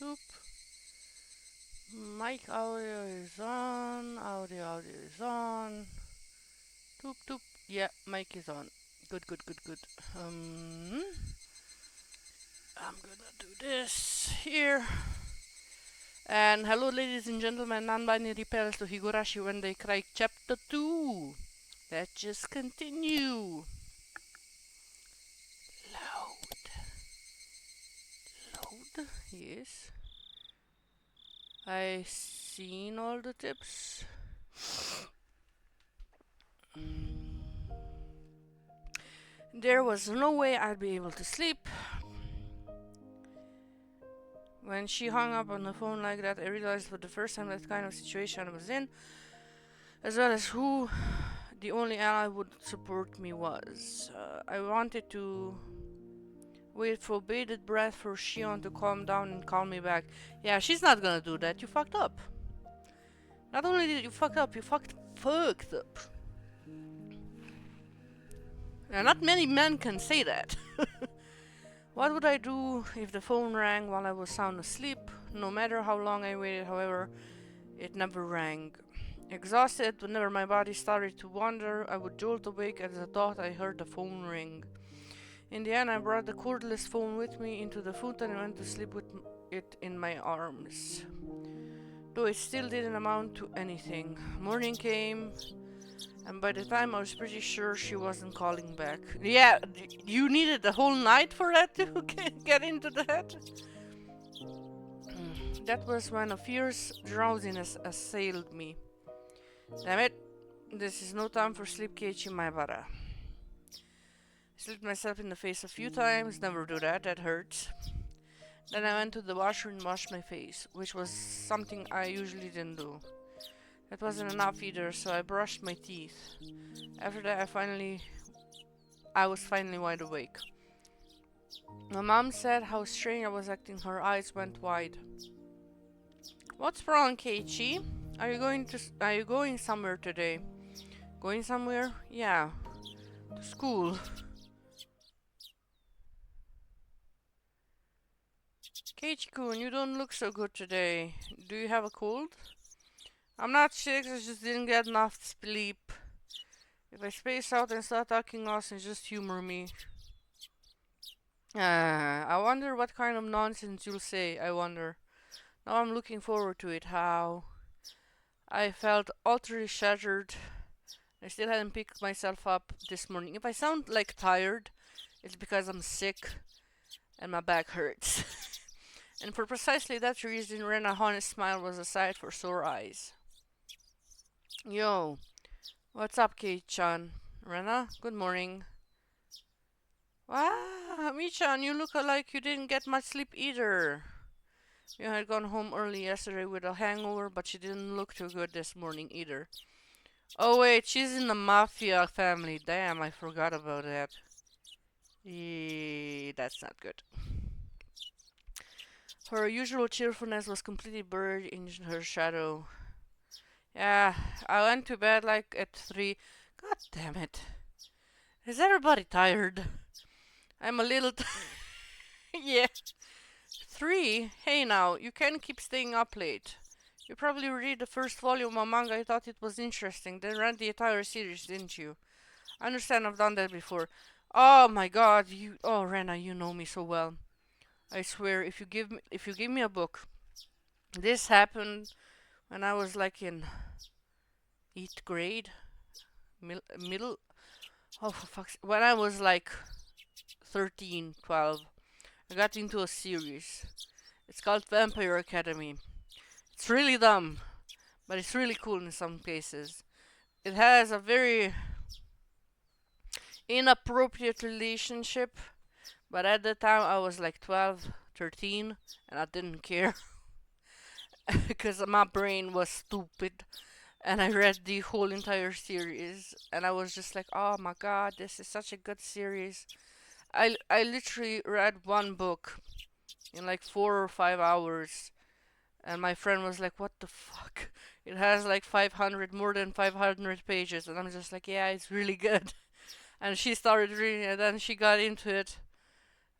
Doop. Mic audio is on. Audio is on. Doop doop. Yeah, mic is on. Good, good, good, good. I'm gonna do this here. And hello, ladies and gentlemen. Non-binary pals to Higurashi When They Cry, Chapter 2. Let's just continue. Loud. Loud. Yes. I seen all the tips. There was no way I'd be able to sleep. When she hung up on the phone like that, I realized for the first time that kind of situation I was in, as well as who the only ally would support me was. I wanted to wait for bated breath for Shion to calm down and call me back. Yeah, she's not gonna do that. You fucked up. Not only did you fuck up, you fucked up. And not many men can say that. What would I do if the phone rang while I was sound asleep? No matter how long I waited, however, it never rang. Exhausted, whenever my body started to wander, I would jolt awake at the thought I heard the phone ring. In the end, I brought the cordless phone with me into the futon and went to sleep with it in my arms. Though it still didn't amount to anything. Morning came, and by the time I was pretty sure she wasn't calling back. Yeah, you needed the whole night for that to get into the head? That was when a fierce drowsiness assailed me. Damn it, this is no time for sleep, Keiichi Maebara. I slapped myself in the face a few times, never do that, that hurts. Then I went to the washroom and washed my face, which was something I usually didn't do. That wasn't enough either, so I brushed my teeth. After that, I was finally wide awake. My mom said how strange I was acting. Her eyes went wide. What's wrong, Keiichi? Are you going somewhere today? Going somewhere? Yeah. To school. Keiichi-kun, you don't look so good today. Do you have a cold? I'm not sick, I just didn't get enough sleep. If I space out and start talking nonsense, just humor me. I wonder what kind of nonsense you'll say, I wonder. Now I'm looking forward to it, how... I felt utterly shattered. I still hadn't picked myself up this morning. If I sound like tired, it's because I'm sick and my back hurts. And for precisely that reason, Rena's honest smile was a sight for sore eyes. Yo, what's up, Kei-chan? Rena, good morning. Wow, Mi-chan, you look like you didn't get much sleep either. You had gone home early yesterday with a hangover, but she didn't look too good this morning either. Oh wait, she's in the mafia family. Damn, I forgot about that. That's not good. Her usual cheerfulness was completely buried in her shadow. Yeah, I went to bed like at 3. God damn it. Is everybody tired? I'm a little yeah. 3? Hey now, you can't keep staying up late. You probably read the first volume of manga. I thought it was interesting, then read the entire series, didn't you? I understand I've done that before. Oh my god, oh Rena, you know me so well. I swear, if you give me a book. This happened when I was like in 8th grade, middle. Oh for fuck's sake. When I was like 13, 12, I got into a series. It's called Vampire Academy. It's really dumb, but it's really cool in some cases. It has a very inappropriate relationship, but at the time I was like 12, 13, and I didn't care because my brain was stupid. And I read the whole entire series, and I was just like, oh my god, this is such a good series. I literally read one book in like 4 or 5 hours, and my friend was like, what the fuck? It has like more than 500 pages, and I'm just like, yeah, it's really good. And she started reading it, and she got into it,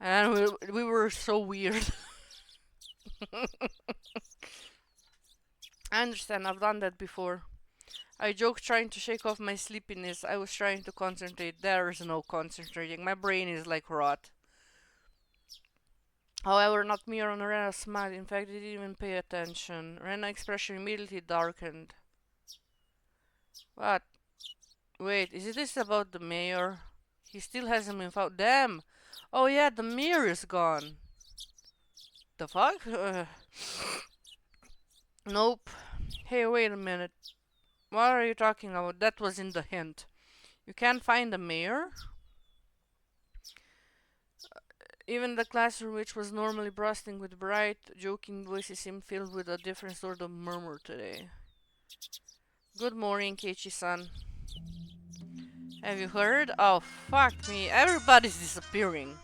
and we were so weird. I understand, I've done that before. I joked trying to shake off my sleepiness. I was trying to concentrate. There is no concentrating. My brain is like rot. However, not me or Rena smiled. In fact, they didn't even pay attention. Rena's expression immediately darkened. What? Wait, is this about the mayor? He still hasn't been found. Damn! Oh yeah, the mayor is gone. The fuck? Nope. Hey, wait a minute. What are you talking about? That was in the hint. You can't find the mayor? Even the classroom, which was normally bursting with bright, joking voices, seemed filled with a different sort of murmur today. Good morning, Keiichi-san. Have you heard? Oh, fuck me. Everybody's disappearing.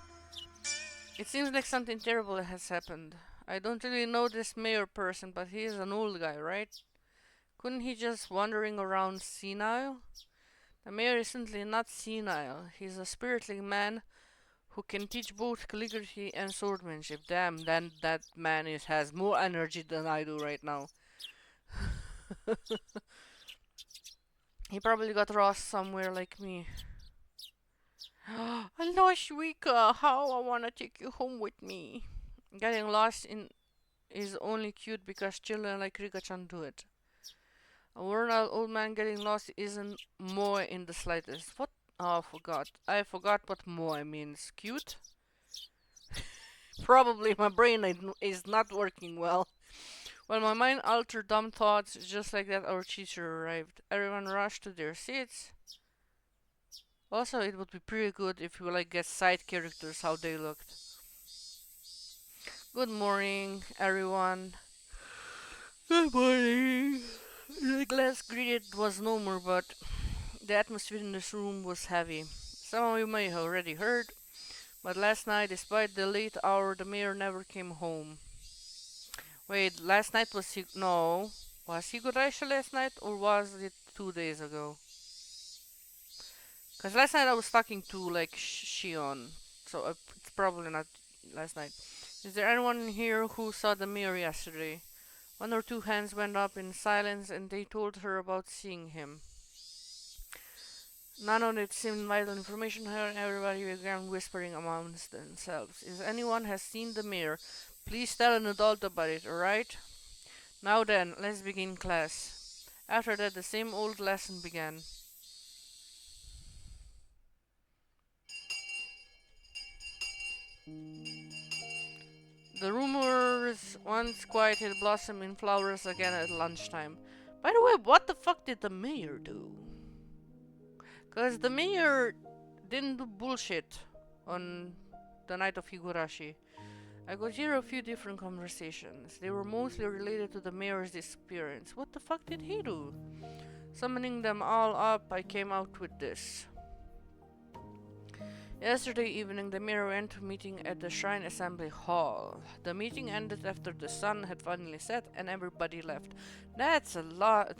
It seems like something terrible has happened. I don't really know this mayor person, but he is an old guy, right? Couldn't he just wandering around senile? The mayor is certainly not senile. He's a spirited man who can teach both calligraphy and swordsmanship. Damn, then that man has more energy than I do right now. He probably got lost somewhere like me. Hello, Shuika. How I wanna take you home with me. Getting lost in is only cute because children like Rika-chan do it. A worn-out old man getting lost isn't moe in the slightest. What? Oh, I forgot. I forgot what moe means. Cute? Probably my brain is not working well. Well, my mind altered dumb thoughts. Just like that, our teacher arrived. Everyone rushed to their seats. Also, it would be pretty good if we like get side characters how they looked. Good morning, everyone. Good morning. The class greeted was no more, but the atmosphere in this room was heavy. Some of you may have already heard, but last night, despite the late hour, the mayor never came home. Wait, last night was no. Was Higurashi last night or was it 2 days ago? Because last night I was talking to like Shion, so it's probably not last night. Is there anyone here who saw the mayor yesterday? One or two hands went up in silence and they told her about seeing him. None of it seemed vital information. Everybody began whispering amongst themselves. If anyone has seen the mayor, please tell an adult about it, alright? Now then, let's begin class. After that, the same old lesson began. The rumors once quieted blossom in flowers again at lunchtime. By the way, what the fuck did the mayor do? Cause the mayor didn't do bullshit on the night of Higurashi. I could hear a few different conversations. They were mostly related to the mayor's disappearance. What the fuck did he do? Summoning them all up, I came out with this. Yesterday evening, the mayor went to a meeting at the Shrine Assembly Hall. The meeting ended after the sun had finally set and everybody left. That's a lot.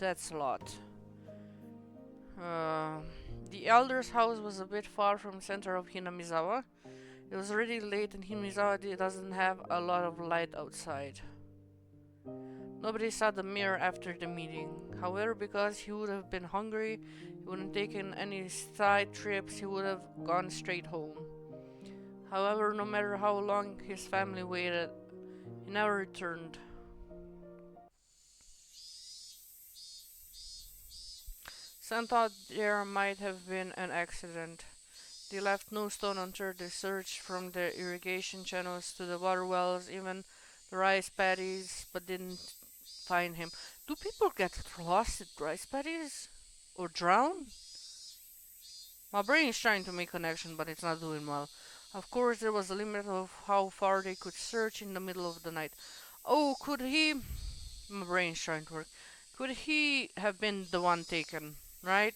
The elder's house was a bit far from the center of Hinamizawa. It was already late and Hinamizawa doesn't have a lot of light outside. Nobody saw the mayor after the meeting. However, because he would have been hungry, he wouldn't taken any side trips, he would have gone straight home. However, no matter how long his family waited, he never returned. Some thought there might have been an accident. They left no stone unturned. They searched from the irrigation channels to the water wells, even the rice paddies, but didn't find him. Do people get lost at rice paddies? Or drown? My brain is trying to make connection, but it's not doing well. Of course, there was a limit of how far they could search in the middle of the night. Oh, could he... My brain is trying to work. Could he have been the one taken, right?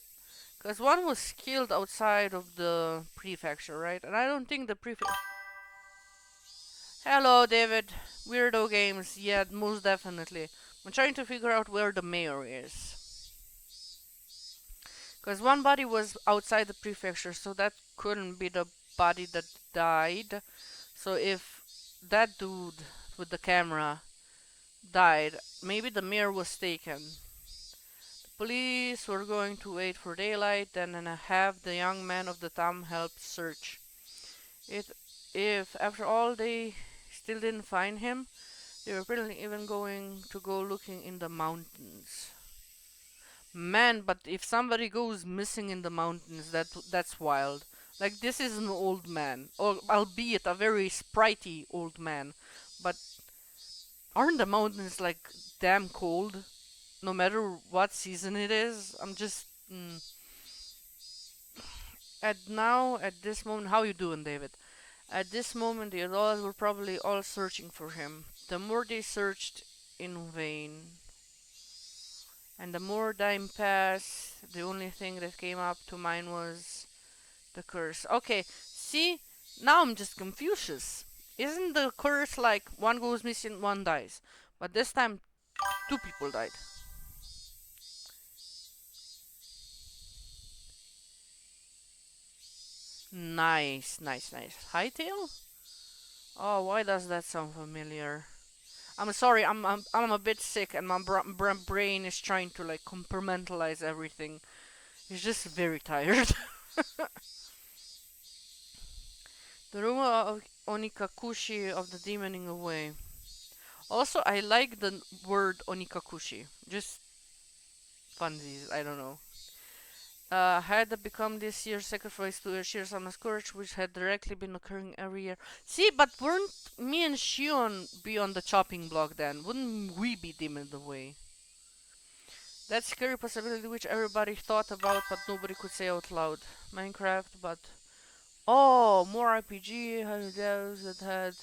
Because one was killed outside of the prefecture, right? And I don't think the prefecture... Hello, David. Weirdo games. Yeah, most definitely. I'm trying to figure out where the mayor is. Because one body was outside the prefecture, so that couldn't be the body that died. So if that dude with the camera died. Maybe the mirror was taken. Police were going to wait for daylight, then and have the young man of the town help search. It, if after all they still didn't find him, they were apparently even going to go looking in the mountains. Man, but if somebody goes missing in the mountains, that's wild. Like this is an old man, or albeit a very spritey old man, but aren't the mountains like damn cold? No matter what season it is, I'm just at this moment. How you doing, David? At this moment, the adults were probably all searching for him. The more they searched, in vain, and the more time passed, the only thing that came up to mind was the curse. Okay, see, now I'm just Confucius. Isn't the curse like one goes missing, one dies? But this time, two people died. Nice, nice, nice. Hightail? Oh, why does that sound familiar? I'm sorry, I'm a bit sick, and my brain is trying to like compartmentalize everything. It's just very tired. The rumor of Onikakushi of the demoning away. Also, I like the word Onikakushi. Just funsies, I don't know. Had become this year's sacrifice to Shirasama's courage, which had directly been occurring every year. See, but weren't me and Shion be on the chopping block then? Wouldn't we be demoned away? That scary possibility which everybody thought about but nobody could say out loud. Minecraft, but... Oh, more RPG, had devs that had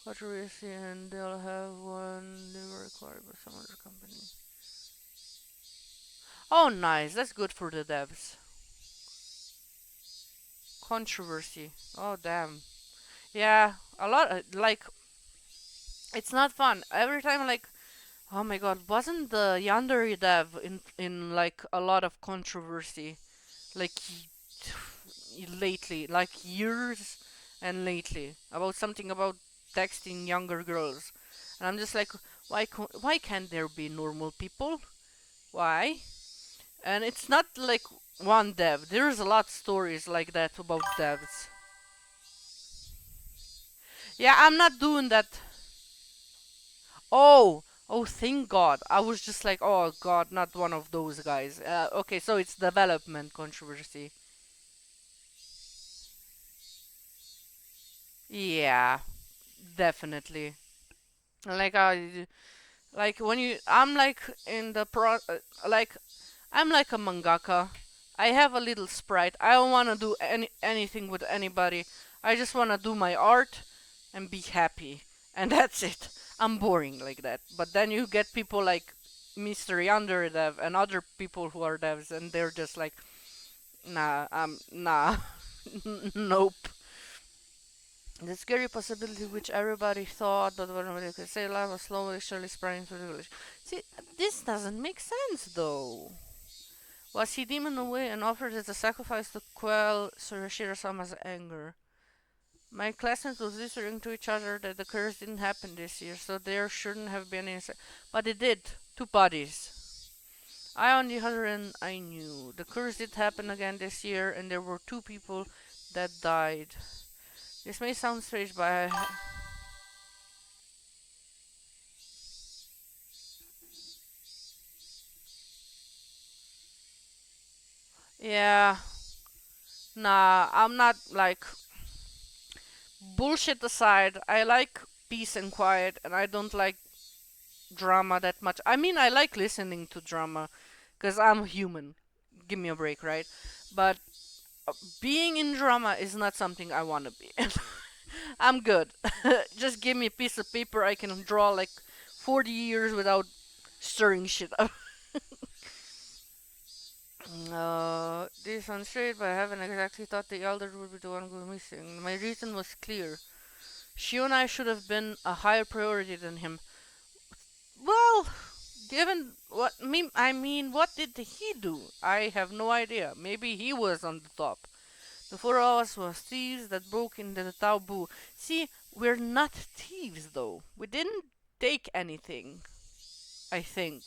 controversy and they'll have one they were acquired by some other company. Oh, nice. That's good for the devs. Controversy. Oh, damn. Yeah, a lot. Like, it's not fun. Every time, like, oh my god, wasn't the Yandere dev in like a lot of controversy? Like, lately, like years and lately, about something about texting younger girls. And I'm just like, why can't there be normal people? Why? And it's not like one dev. There's a lot of stories like that about devs. Yeah, I'm not doing that. Oh, oh, thank God. I was just like, oh God, not one of those guys. Okay, so it's development controversy. Yeah, definitely. Like like when you, I'm like in the like I'm like a mangaka. I have a little sprite. I don't want to do anything with anybody. I just want to do my art and be happy. And that's it. I'm boring like that. But then you get people like Mr. Yonder Dev and other people who are devs and they're just like, nah, nah, nope. The scary possibility which everybody thought, but when nobody could say life was slowly, surely spreading through the village. See, this doesn't make sense though. Was he demon away and offered as a sacrifice to quell Shirasama's anger? My classmates was whispering to each other that the curse didn't happen this year, so there shouldn't have been any. But it did. Two bodies. I, on the other end, I knew. The curse did happen again this year, and there were two people that died. This may sound strange, but yeah, nah, I'm not like bullshit aside. I like peace and quiet, and I don't like drama that much. I mean, I like listening to drama because I'm human. Give me a break, right? But being in drama is not something I want to be. I'm good. Just give me a piece of paper. I can draw like 40 years without stirring shit up. This sounds straight, but I haven't exactly thought the elder would be the one going missing. My reason was clear. She and I should have been a higher priority than him. Well, given what me, I mean, what did he do? I have no idea. Maybe he was on the top. The four of us were thieves that broke into the taboo. See, we're not thieves though. We didn't. take anything, I think.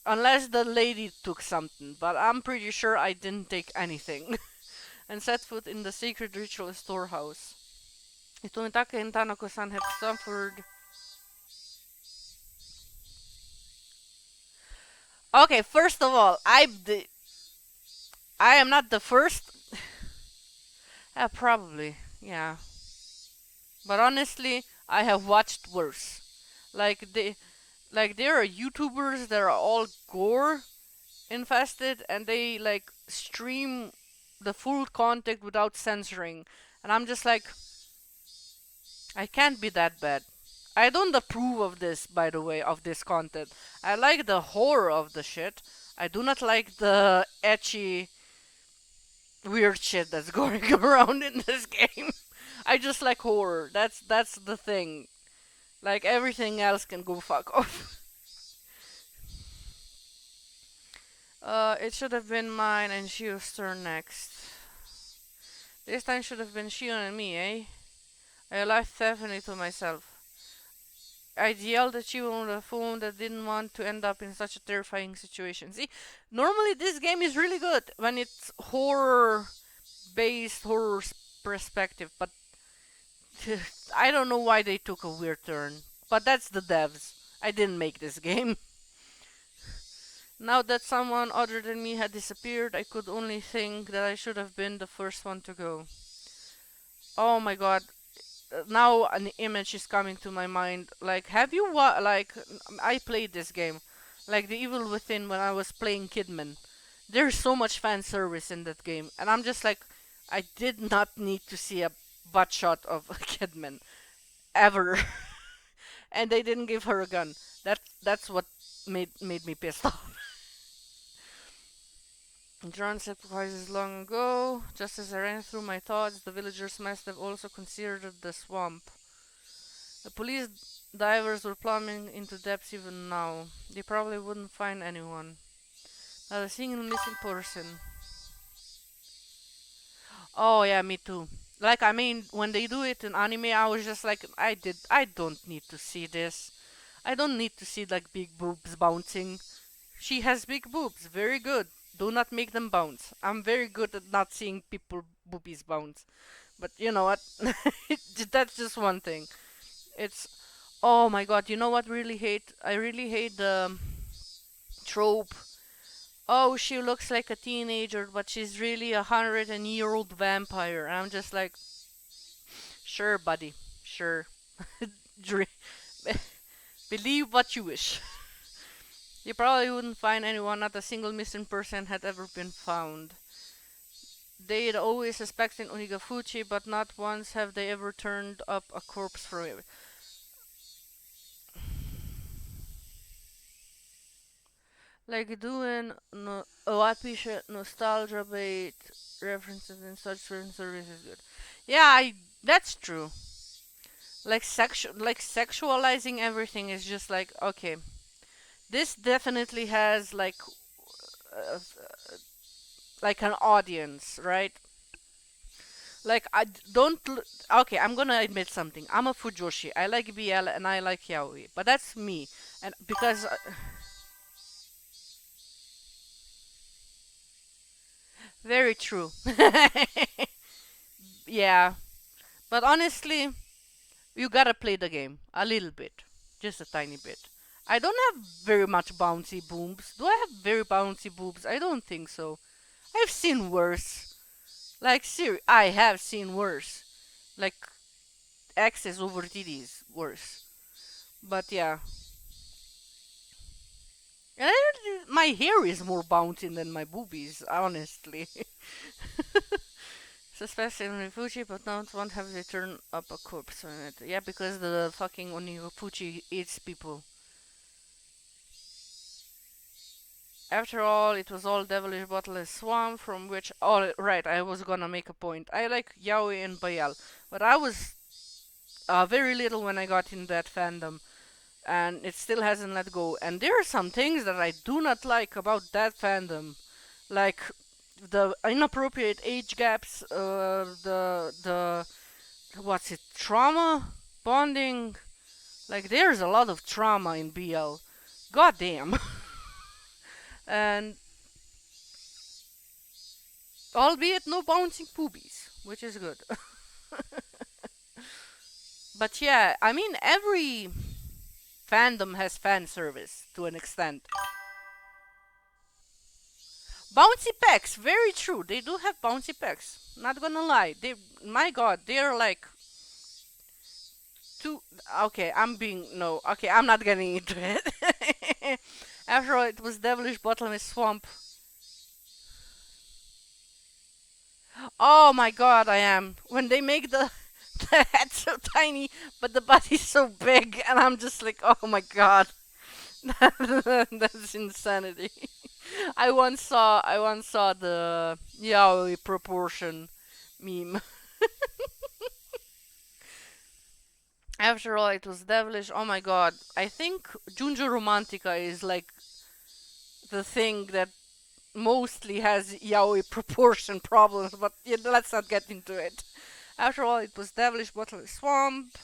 Unless the lady took something, but I'm pretty sure I didn't take anything. And set foot in the secret ritual storehouse. Itumitake and Tanako-san had suffered. Okay, first of all, I am not the first. Probably, yeah. But honestly, I have watched worse. Like there are YouTubers that are all gore infested, and they like stream the full content without censoring, and I'm just like, I can't be that bad. I don't approve of this, by the way, of this content. I like the horror of the shit. I do not like the etchy, weird shit that's going around in this game. I just like horror. That's the thing. Like everything else can go fuck off. It should have been mine and Shio's turn next. This time should have been Shio and me, eh? I laughed definitely to myself. I yelled at you on the phone that didn't want to end up in such a terrifying situation. See, normally this game is really good when it's horror-based, perspective, but I don't know why they took a weird turn. But that's the devs. I didn't make this game. Now that someone other than me had disappeared, I could only think that I should have been the first one to go. Oh my god. Now an image is coming to my mind. Like, have you like I played this game, like The Evil Within when I was playing Kidman. There's so much fan service in that game, and I'm just like, I did not need to see a butt shot of Kidman ever, and they didn't give her a gun. That's what made me pissed off. Drawn sacrifices long ago. Just as I ran through my thoughts, the villagers must have also considered the swamp. The police divers were plumbing into depths even now. They probably wouldn't find anyone. Not a single missing person. Oh yeah, me too. Like, I mean, when they do it in anime, I was just like, I don't need to see this. I don't need to see like big boobs bouncing. She has big boobs, very good. Do not make them bounce. I'm very good at not seeing people boobies bounce. But you know what? That's just one thing. It's, oh my god, you know what really hate? I really hate the trope. Oh, she looks like a teenager, but she's really 100-year-old vampire. And I'm just like, sure, buddy, sure. Believe what you wish. You probably wouldn't find anyone, not a single missing person had ever been found. They'd always suspected Onigafuchi, but not once have they ever turned up a corpse from it. Like doing Oapisha nostalgia bait references in such certain service is good. Yeah, that's true. Like sexualizing everything is just like, okay, this definitely has uh, like an audience, right? Like, don't. Okay, I'm gonna admit something. I'm a Fujoshi. I like BL and I like yaoi, but that's me. And because very true. Yeah, but honestly, you gotta play the game a little bit, just a tiny bit. I don't have very much bouncy boobs. Do I have very bouncy boobs? I don't think so. I've seen worse. Like, I have seen worse. Like, X's over titties, worse. But yeah. And my hair is more bouncy than my boobies, honestly. Suspected Onifuchi, but not one have they turned up a corpse on it. Yeah, because the fucking Onifuchi eats people. After all, it was all devilish bottomless swamp from which. Oh, right, I was gonna make a point. I like yaoi and bayal, but I was very little when I got in that fandom, and it still hasn't let go. And there are some things that I do not like about that fandom, like the inappropriate age gaps, the what's it, trauma bonding, Like there's a lot of trauma in BL. God damn. And albeit no bouncing boobies, which is good. But yeah, I mean every fandom has fan service to an extent. Bouncy pecs, very true. They do have bouncy pecs. Not gonna lie. They, my god, they're like too. Okay, I'm being no. Okay, I'm not getting into it. After all, it was devilish bottomless swamp. Oh my god, I am. When they make the the head so tiny, but the body so big, and I'm just like, oh my god, that's insanity. I once saw the yaoi proportion meme. After all, it was devilish. Oh my god, I think Junjo Romantica is like the thing that mostly has yaoi proportion problems, but yeah, let's not get into it. After all, it was devilish bottomless swamp,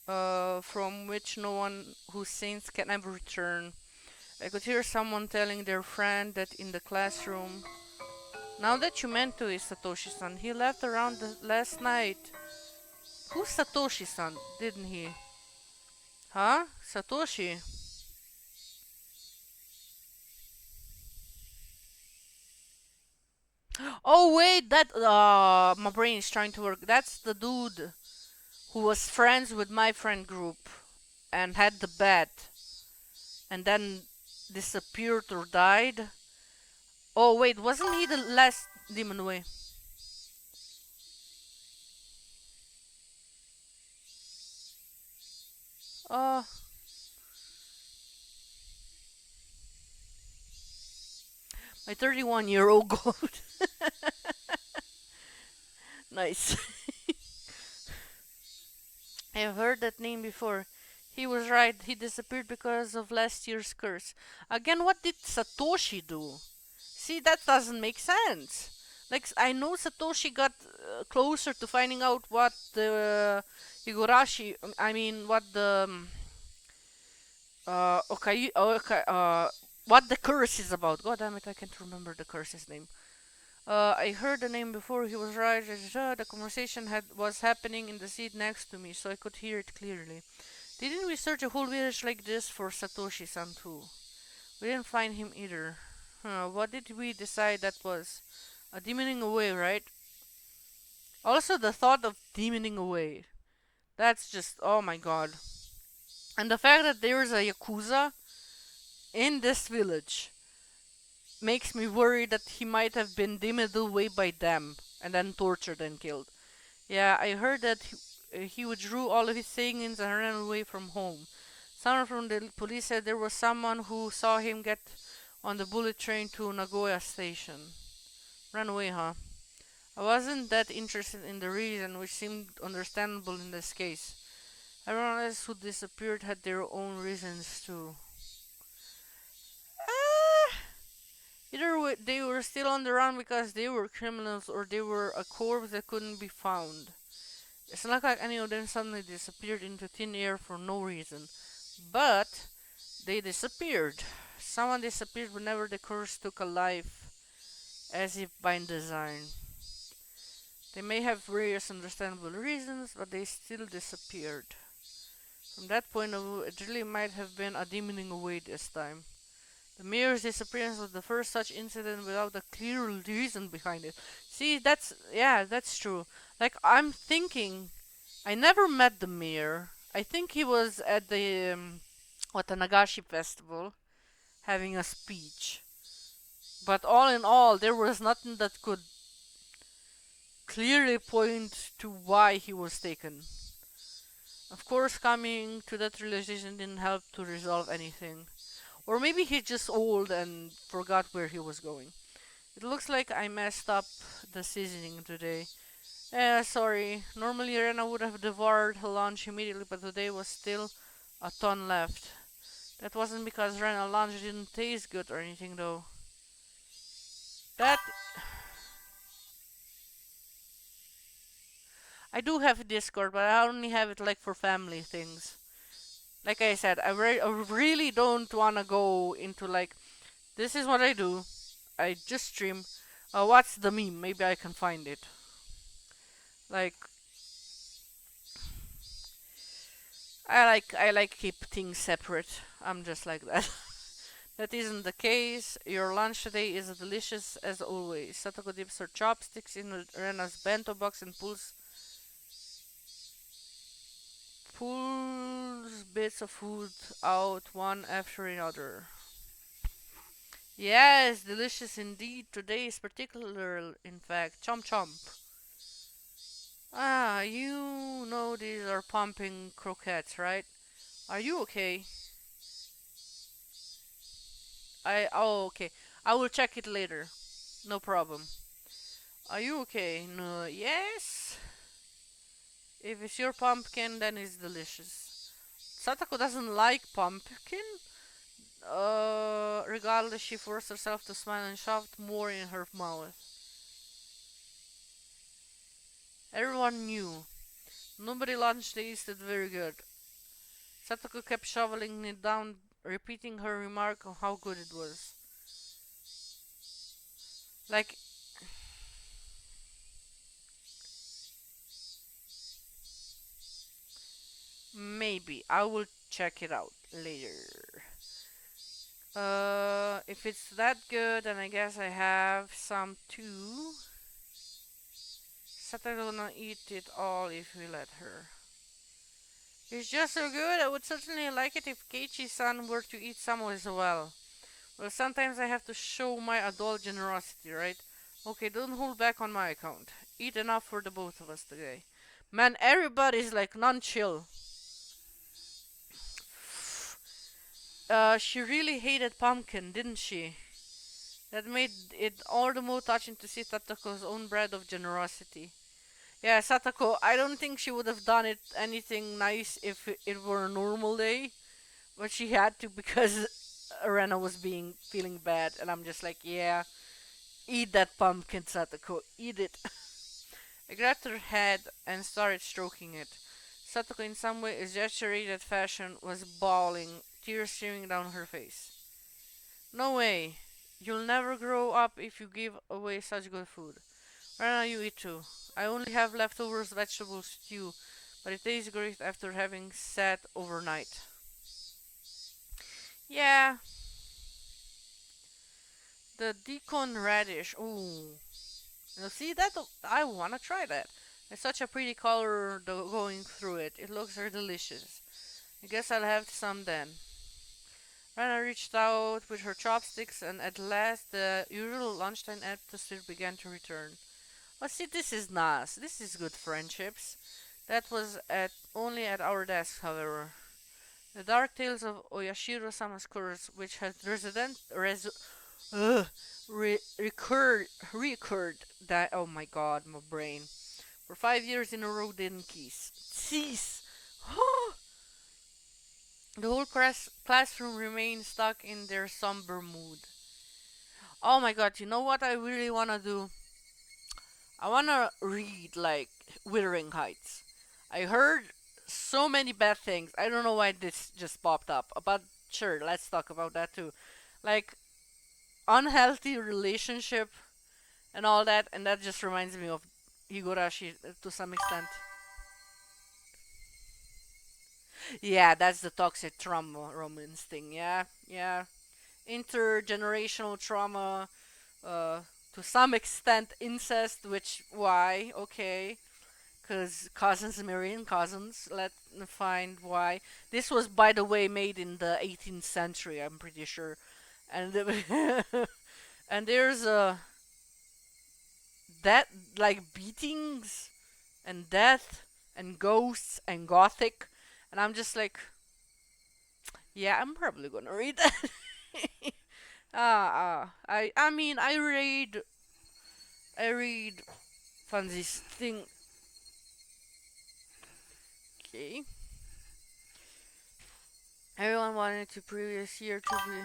from which no one whose saints can ever return. I could hear someone telling their friend that in the classroom. Now that you meant to is Satoshi-san, he left around the last night. Who's Satoshi-san? Didn't he? Huh? Satoshi? Oh wait, that my brain is trying to work. That's the dude who was friends with my friend group and had the bat and then disappeared or died. Oh wait, wasn't he the last demon way? Uh my 31-year-old goat. Nice. I've heard that name before. He was right. He disappeared because of last year's curse. Again, what did Satoshi do? See, that doesn't make sense. Like, I know Satoshi got closer to finding out what the Higurashi, I mean, what the, what the curse is about. God damn it, I can't remember the curse's name. I heard the name before. He was right. The conversation was happening in the seat next to me, so I could hear it clearly. Didn't we search a whole village like this for Satoshi-san too? We didn't find him either. What did we decide that was? A demoning away, right? Also, the thought of demoning away. That's just, oh my god. And the fact that there is a Yakuza in this village makes me worry that he might have been demoned away by them and then tortured and killed. Yeah, I heard that he withdrew all of his savings and ran away from home. Someone from the police said there was someone who saw him get on the bullet train to Nagoya station. Ran away, huh? I wasn't that interested in the reason, which seemed understandable in this case. Everyone else who disappeared had their own reasons too. Ah, either way, they were still on the run because they were criminals or they were a corpse that couldn't be found. It's not like any of them suddenly disappeared into thin air for no reason. But they disappeared. Someone disappeared whenever the curse took a life, as if by design. They may have various understandable reasons, but they still disappeared. From that point of view, it really might have been a demoning away this time. The mayor's disappearance was the first such incident without a clear reason behind it. See, that's true. Like, I'm thinking, I never met the mayor. I think he was at the Watanagashi festival having a speech. But all in all, there was nothing that could clearly point to why he was taken. Of course, coming to that realization didn't help to resolve anything. Or maybe he's just old and forgot where he was going. It looks like I messed up the seasoning today. Sorry. Normally Rena would have devoured her lunch immediately, but today was still a ton left. That wasn't because Rena lunch didn't taste good or anything though. That I do have a Discord, but I only have it like for family things. Like I said, I really don't wanna go into like this is what I do. I just stream. What's the meme? Maybe I can find it. Like I like keep things separate. I'm just like that. That isn't the case. Your lunch today is delicious as always. Satoko dips her chopsticks in Rena's bento box and pulls bits of food out one after another. Yes, delicious indeed. Today is particular, in fact. Chomp chomp. Ah, you know these are pumping croquettes, right? Are you okay? Okay. I will check it later. No problem. Are you okay? No, yes. If it's your pumpkin, then it's delicious. Satako doesn't like pumpkin. Regardless, she forced herself to smile and shoved more in her mouth. Everyone knew. Nobody lunch tasted very good. Satoko kept shoveling it down, repeating her remark on how good it was. Like, maybe. I will check it out later. If it's that good, then I guess I have some too. Satoko gonna eat it all if we let her. It's just so good, I would certainly like it if Keiichi-san were to eat some as well. Well, sometimes I have to show my adult generosity, right? Okay, don't hold back on my account. Eat enough for the both of us today. Man, everybody's like non-chill. She really hated pumpkin, didn't she? That made it all the more touching to see Tatako's own brand of generosity. Yeah, Satako, I don't think she would have done it anything nice if it were a normal day, but she had to because Arena was being feeling bad, and I'm just like, yeah, eat that pumpkin, Satoko, eat it. I grabbed her head and started stroking it. Satoko, in some way exaggerated fashion, was bawling, tears streaming down her face. No way. You'll never grow up if you give away such good food. Rana, you eat too. I only have leftovers vegetable stew, but it tastes great after having sat overnight. Yeah, the deacon radish. Ooh. Now see that? I wanna try that. It's such a pretty color going through it. It looks very delicious. I guess I'll have some then. Rana reached out with her chopsticks, and at last the usual lunchtime atmosphere began to return. Oh, see, this is nice. This is good friendships. That was at only at our desk, however. The dark tales of Oyashiro-sama's curse, which had recurred that. Oh my god, my brain. For 5 years in a row, didn't cease. The whole classroom remained stuck in their somber mood. Oh my god, you know what I really wanna do? I wanna read like Withering Heights. I heard so many bad things. I don't know why this just popped up. But sure, let's talk about that too. Like unhealthy relationship and all that, and that just reminds me of Higurashi to some extent. Yeah, that's the toxic trauma romance thing. Yeah, yeah. Intergenerational trauma, uh, to some extent incest, which why? Okay, because cousins marrying cousins. Let me find why. This was, by the way, made in the 18th century. I'm pretty sure, and and there's that like beatings and death and ghosts and gothic, and I'm just like, yeah, I'm probably gonna read that. I mean, I read fancies thing. Okay, everyone wanted to previous year to be.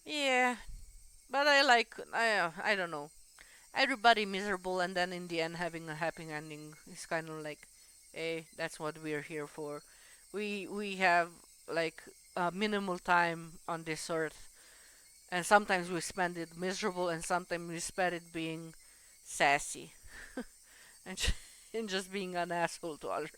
Yeah, but I don't know. Everybody miserable, and then in the end having a happy ending is kind of like, hey, that's what we're here for. We have like minimal time on this earth, and sometimes we spend it miserable, and sometimes we spend it being sassy and and just being an asshole to others.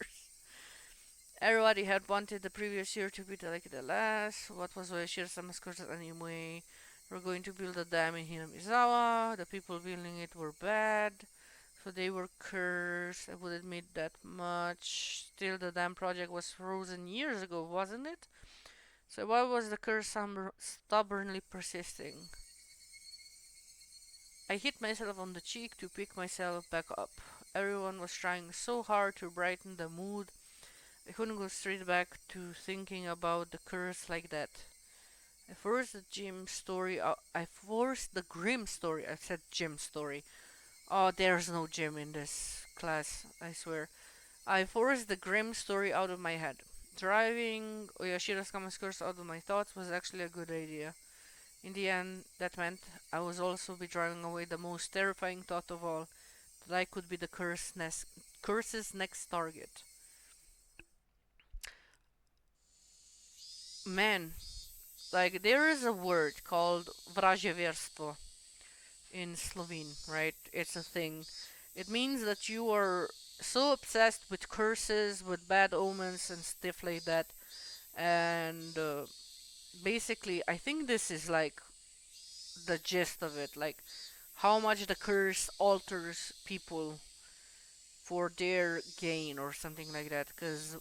Everybody had wanted the previous year to be like the last. What was Shirasama's curse anyway? We're going to build a dam in Hinamizawa. The people building it were bad, so they were cursed. I would admit that much. Still, the dam project was frozen years ago, wasn't it? So why was the curse stubbornly persisting? I hit myself on the cheek to pick myself back up. Everyone was trying so hard to brighten the mood. I couldn't go straight back to thinking about the curse like that. I forced the gym story out. I forced the grim story. I said gym story. Oh, there's no gym in this class, I swear. I forced the grim story out of my head. Driving Oyashiro Kama's curse out of my thoughts was actually a good idea. In the end, that meant I was also be driving away the most terrifying thought of all, that I could be the curse's next target. Man, like there is a word called vraževerstvo in Slovene, right? It's a thing. It means that you are so obsessed with curses, with bad omens, and stuff like that. And basically, I think this is like the gist of it. Like, how much the curse alters people for their gain or something like that. Because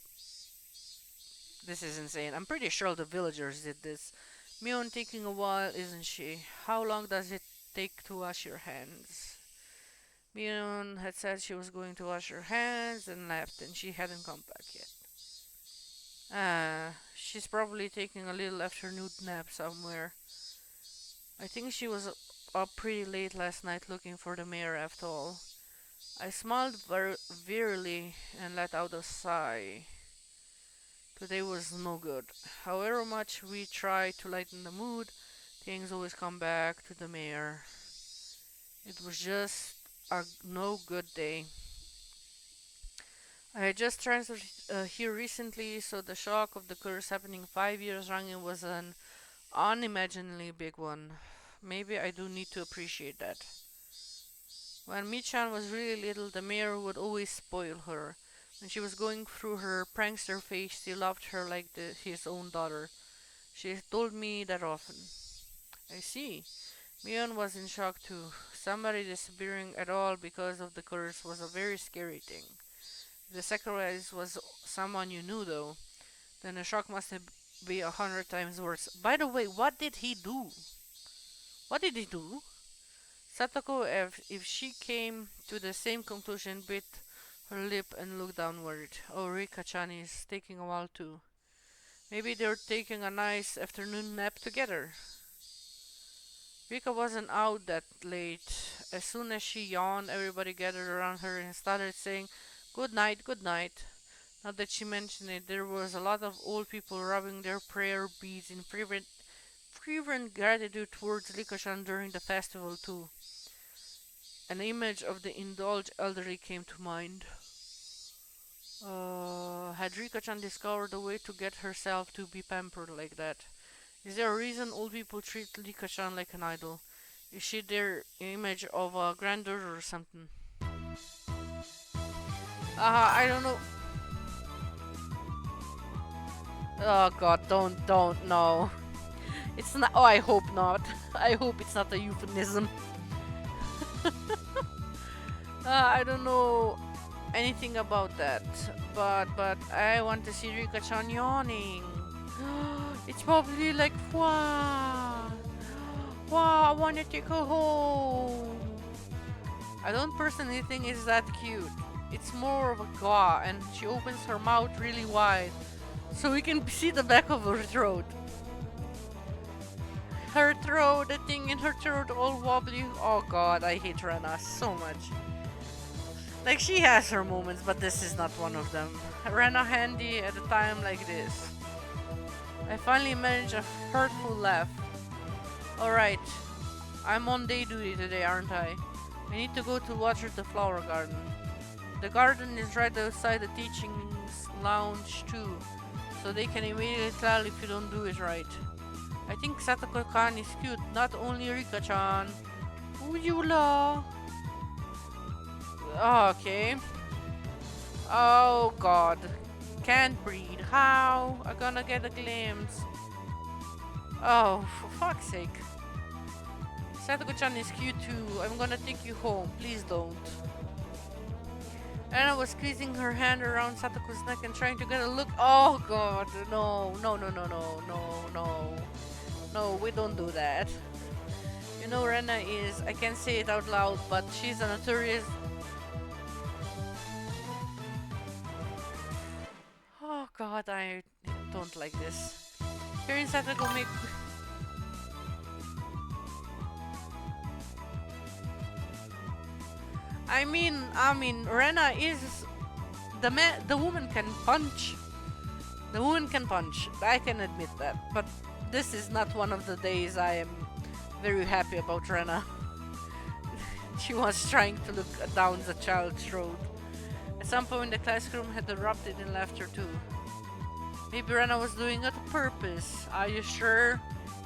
this is insane. I'm pretty sure the villagers did this. Mion taking a while, isn't she? How long does it take to wash your hands? Mion had said she was going to wash her hands and left, and she hadn't come back yet. She's probably taking a little afternoon nap somewhere. I think she was up pretty late last night looking for the mayor after all. I smiled wearily and let out a sigh. Today was no good. However much we try to lighten the mood, things always come back to the mayor. It was just a no good day. I had just transferred here recently, so the shock of the curse happening 5 years running was an unimaginably big one. Maybe I do need to appreciate that. When Michan was really little, the mayor would always spoil her. When she was going through her prankster phase, he loved her like his own daughter. She told me that often. I see. Mion was in shock too. Somebody disappearing at all because of the curse was a very scary thing. If the sacrifice was someone you knew, though, then the shock must be 100 times worse. By the way, what did he do? What did he do? Satoko, if she came to the same conclusion, bit her lip and looked downward. Oh, Rika-chan is taking a while too. Maybe they're taking a nice afternoon nap together. Rika wasn't out that late. As soon as she yawned, everybody gathered around her and started saying, "Good night, good night." Now that she mentioned it, there was a lot of old people rubbing their prayer beads in fervent gratitude towards Rika-chan during the festival too. An image of the indulged elderly came to mind. Had Rika-chan discovered a way to get herself to be pampered like that? Is there a reason old people treat Rika-chan like an idol? Is she their image of a granddaughter or something? I don't know. Oh god, don't, no. It's not, oh, I hope not. I hope it's not a euphemism. I don't know anything about that, but I want to see Rika-chan yawning. It's probably like, wow, wow, I want to take her home. I don't personally think it's that cute. It's more of a gaw, and she opens her mouth really wide, so we can see the back of her throat. Her throat, the thing in her throat all wobbly. Oh god, I hate Rena so much. Like, she has her moments, but this is not one of them. Rena handy at a time like this. I finally managed a hurtful laugh. Alright, I'm on day duty today, aren't I? We need to go to water the flower garden. The garden is right outside the teaching's lounge too, so they can immediately tell if you don't do it right. I think Satoko-kan is cute, not only Rika-chan. Uyula! Okay. Oh god. Can't breathe. How? I'm gonna get a glimpse. Oh, for fuck's sake. Satoko-chan is cute too. I'm gonna take you home. Please don't. Anna was squeezing her hand around Satoko's neck and trying to get a look. Oh god, no, no, no, no, no, no, no. No, we don't do that. You know, Rena is, I can't say it out loud, but she's a notorious. Oh god, I don't like this. Hearing Satoko make. Rena is the man. The woman can punch. The woman can punch. I can admit that. But this is not one of the days I am very happy about Rena. She was trying to look down the child's throat. At some point, the classroom had erupted in laughter too. Maybe Rena was doing it on purpose. Are you sure?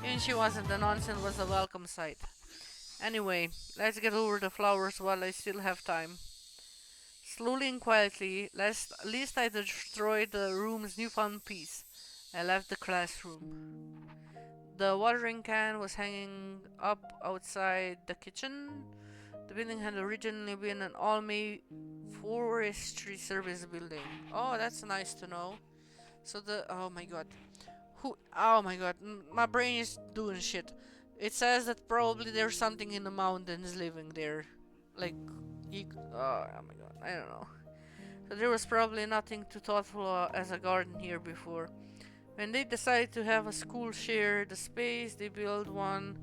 Even she wasn't. The nonsense was a welcome sight. Anyway, let's get over the flowers while I still have time. Slowly and quietly, least I destroyed the room's newfound peace. I left the classroom. The watering can was hanging up outside the kitchen. The building had originally been an all-May forestry service building. Oh, that's nice to know. So oh my god. Oh my god, my brain is doing shit. It says that probably there's something in the mountains living there. Like, oh my god, I don't know. So there was probably nothing too thoughtful as a garden here before. When they decided to have a school share the space, they built one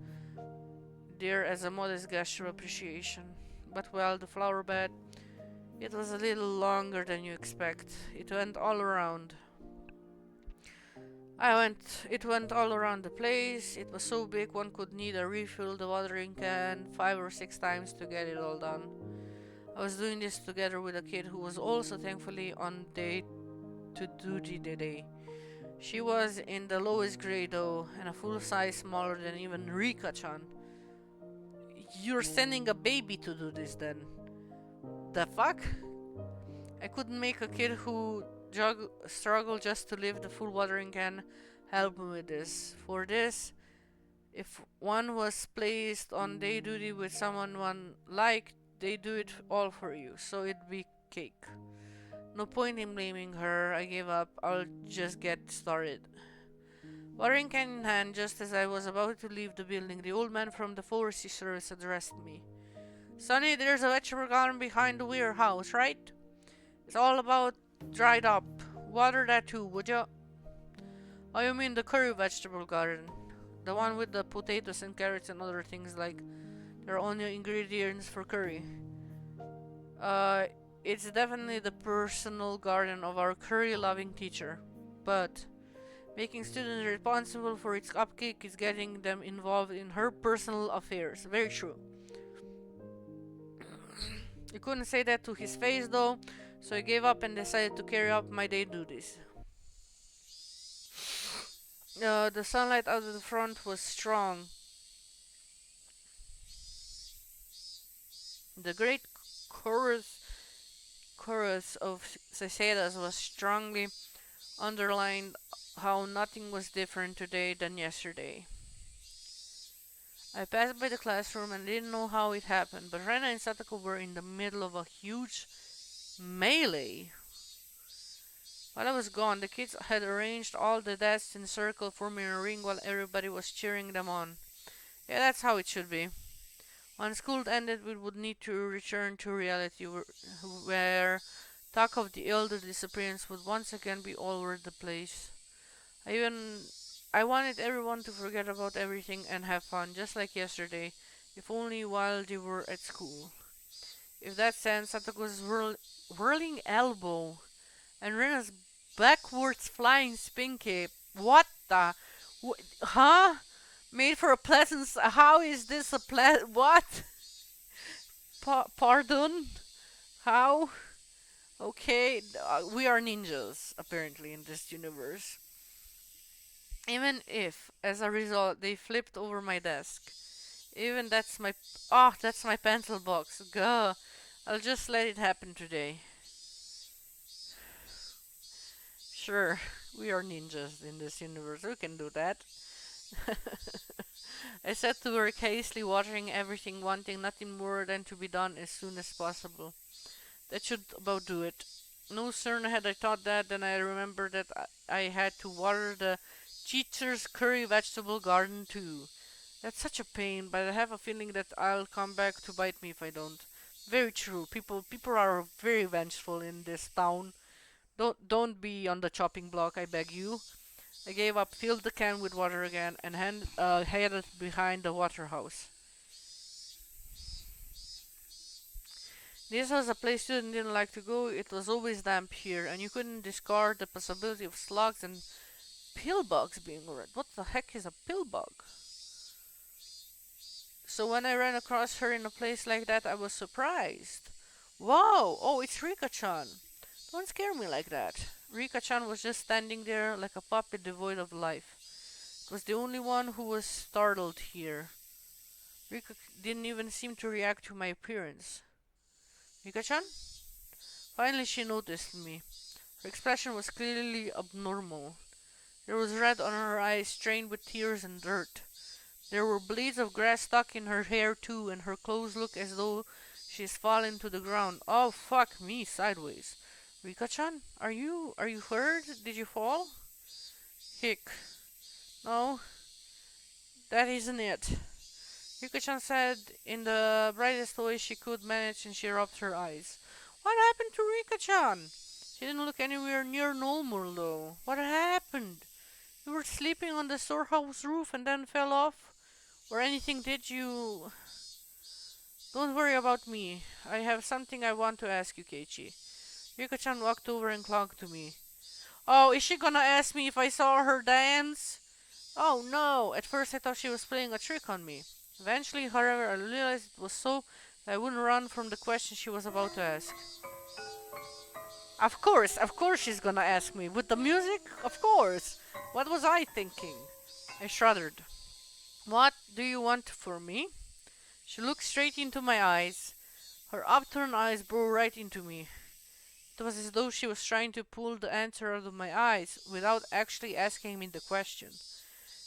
there as a modest gesture of appreciation. But well, the flower bed, it was a little longer than you expect. It went all around. It went all around the place. It was so big one could need a refill the watering can 5 or 6 times to get it all done. I was doing this together with a kid who was also thankfully on day to duty today. She was in the lowest grade though, and a full size smaller than even Rika-chan. You're sending a baby to do this then? The fuck? I couldn't make a kid who struggle just to lift the full watering can help me with this. For this, if one was placed on day duty with someone one liked, they do it all for you, so it'd be cake. No point in blaming her. I gave up. I'll just get started. Watering can in hand, just as I was about to leave the building, the old man from the forestry service addressed me. Sonny, there's a vegetable garden behind the warehouse, right? It's all about dried up. Water that too, would you? Oh, you mean the curry vegetable garden? The one with the potatoes and carrots and other things like their own ingredients for curry. It's definitely the personal garden of our curry-loving teacher. But making students responsible for its upkeep is getting them involved in her personal affairs. Very true. You couldn't say that to his face though, so I gave up and decided to carry out my day duties. The sunlight out of the front was strong. The great chorus of cicadas was strongly underlined how nothing was different today than yesterday. I passed by the classroom and didn't know how it happened, but Rena and Satoko were in the middle of a huge melee. While I was gone, the kids had arranged all the desks in a circle, forming a ring while everybody was cheering them on. Yeah, that's how it should be. When school ended, we would need to return to reality, where talk of the elder disappearance would once again be all over the place. I wanted everyone to forget about everything and have fun, just like yesterday, if only while they were at school. If that sent Satoko's whirling elbow and Rena's backwards flying spin kick, what the? Huh? Made for a pleasant. How is this a what? Pardon? How? Okay, we are ninjas, apparently, in this universe. Even if, as a result, they flipped over my desk. Even that's my... Oh, that's my pencil box. Gah. I'll just let it happen today. Sure, we are ninjas in this universe. We can do that. I set to work hastily, watering everything, wanting nothing more than to be done as soon as possible. That should about do it. No sooner had I thought that than I remembered that I had to water the teacher's curry vegetable garden too. That's such a pain, but I have a feeling that I'll come back to bite me if I don't. Very true. People are very vengeful in this town. Don't be on the chopping block, I beg you. I gave up, filled the can with water again, and headed behind the water house. This was a place students didn't like to go. It was always damp here, and you couldn't discard the possibility of slugs and pillbugs being red. What the heck is a pillbug? So when I ran across her in a place like that, I was surprised. Wow! Oh, it's Rika-chan. Don't scare me like that. Rika-chan was just standing there like a puppet devoid of life. It was the only one who was startled here. Rika didn't even seem to react to my appearance. Rika-chan? Finally she noticed me. Her expression was clearly abnormal. There was red on her eyes, stained with tears and dirt. There were blades of grass stuck in her hair too, and her clothes looked as though she's fallen to the ground. Oh, fuck me, sideways. Rika-chan, are you hurt? Did you fall? Hick. No, that isn't it. Rika-chan said in the brightest way she could manage, and she rubbed her eyes. What happened to Rika-chan? She didn't look anywhere near normal, though. What happened? You were sleeping on the storehouse roof and then fell off? Or anything did you... Don't worry about me. I have something I want to ask you, Keiichi. Rika-chan walked over and clung to me. Oh, is she gonna ask me if I saw her dance? Oh no! At first I thought she was playing a trick on me. Eventually, however, I realized it was so that I wouldn't run from the question she was about to ask. Of course she's gonna ask me. With the music? Of course! What was I thinking? I shuddered. What do you want from me? She looked straight into my eyes. Her upturned eyes bore right into me. It was as though she was trying to pull the answer out of my eyes without actually asking me the question.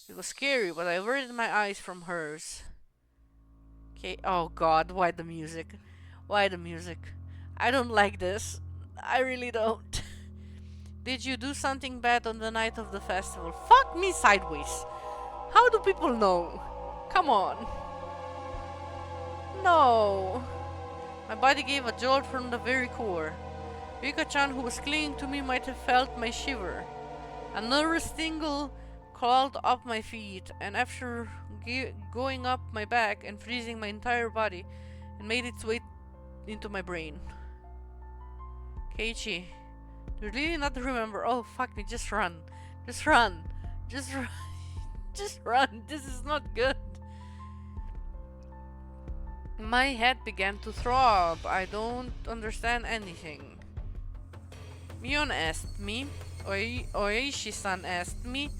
It was scary, but I averted my eyes from hers. Okay, oh god, why the music? Why the music? I don't like this. I really don't. Did you do something bad on the night of the festival? Fuck me sideways. How do people know? Come on. No. My body gave a jolt from the very core. Rika-chan, who was clinging to me, might have felt my shiver. A nervous tingle crawled up my feet, and after going up my back and freezing my entire body, it made its way into my brain. Keiichi, do you really not remember? Oh, fuck me, just run. Just run. Just run. Just run. This is not good. My head began to throb. I don't understand anything. Mion asked me. Oishi-san asked me.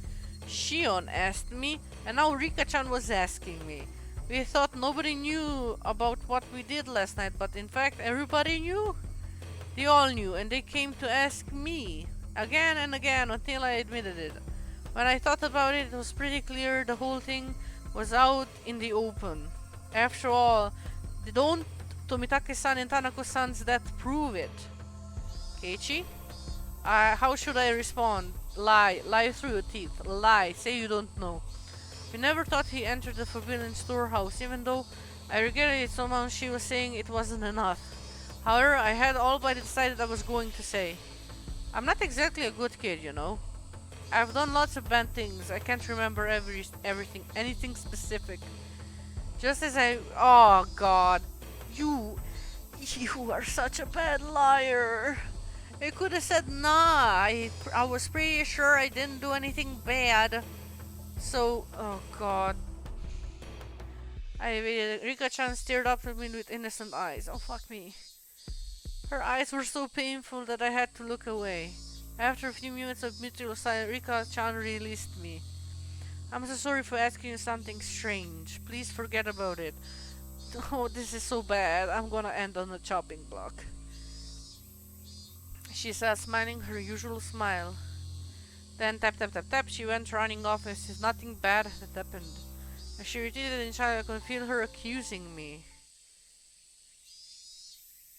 Shion asked me. And now Rika-chan was asking me. We thought nobody knew about what we did last night, but in fact everybody knew. They all knew, and they came to ask me. Again and again until I admitted it. When I thought about it, it was pretty clear the whole thing was out in the open. After all, don't Tomitake-san and Tanako-san's death prove it? Keiichi? How should I respond? Lie. Lie through your teeth. Lie. Say you don't know. We never thought he entered the forbidden storehouse, even though I regretted it so much. She was saying it wasn't enough. However, I had all but decided I was going to say. I'm not exactly a good kid, you know. I've done lots of bad things. I can't remember anything specific. Just as oh god. You are such a bad liar. I could have said nah. I was pretty sure I didn't do anything bad. So, oh god. I waited. Rika-chan stared up at me with innocent eyes. Oh, fuck me. Her eyes were so painful that I had to look away. After a few minutes of mutual silence, Rika-chan released me. I'm so sorry for asking you something strange. Please forget about it. Oh, this is so bad. I'm gonna end on a chopping block. She said, smiling her usual smile. Then tap tap tap tap, she went running off as if nothing bad had happened. As she retreated in China, I could feel her accusing me.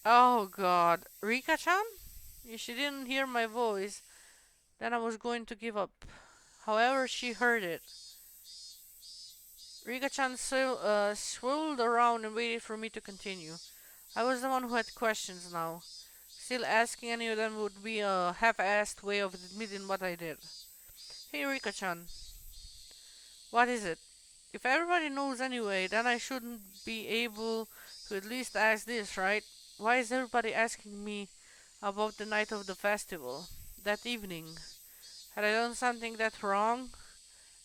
Oh god. Rika-chan? If she didn't hear my voice, then I was going to give up. However, she heard it. Rika-chan swirled around and waited for me to continue. I was the one who had questions now. Still asking any of them would be a half-assed way of admitting what I did. Hey Rika-chan, what is it? If everybody knows anyway, then I shouldn't be able to at least ask this, right? Why is everybody asking me about the night of the festival? That evening. Had I done something that wrong?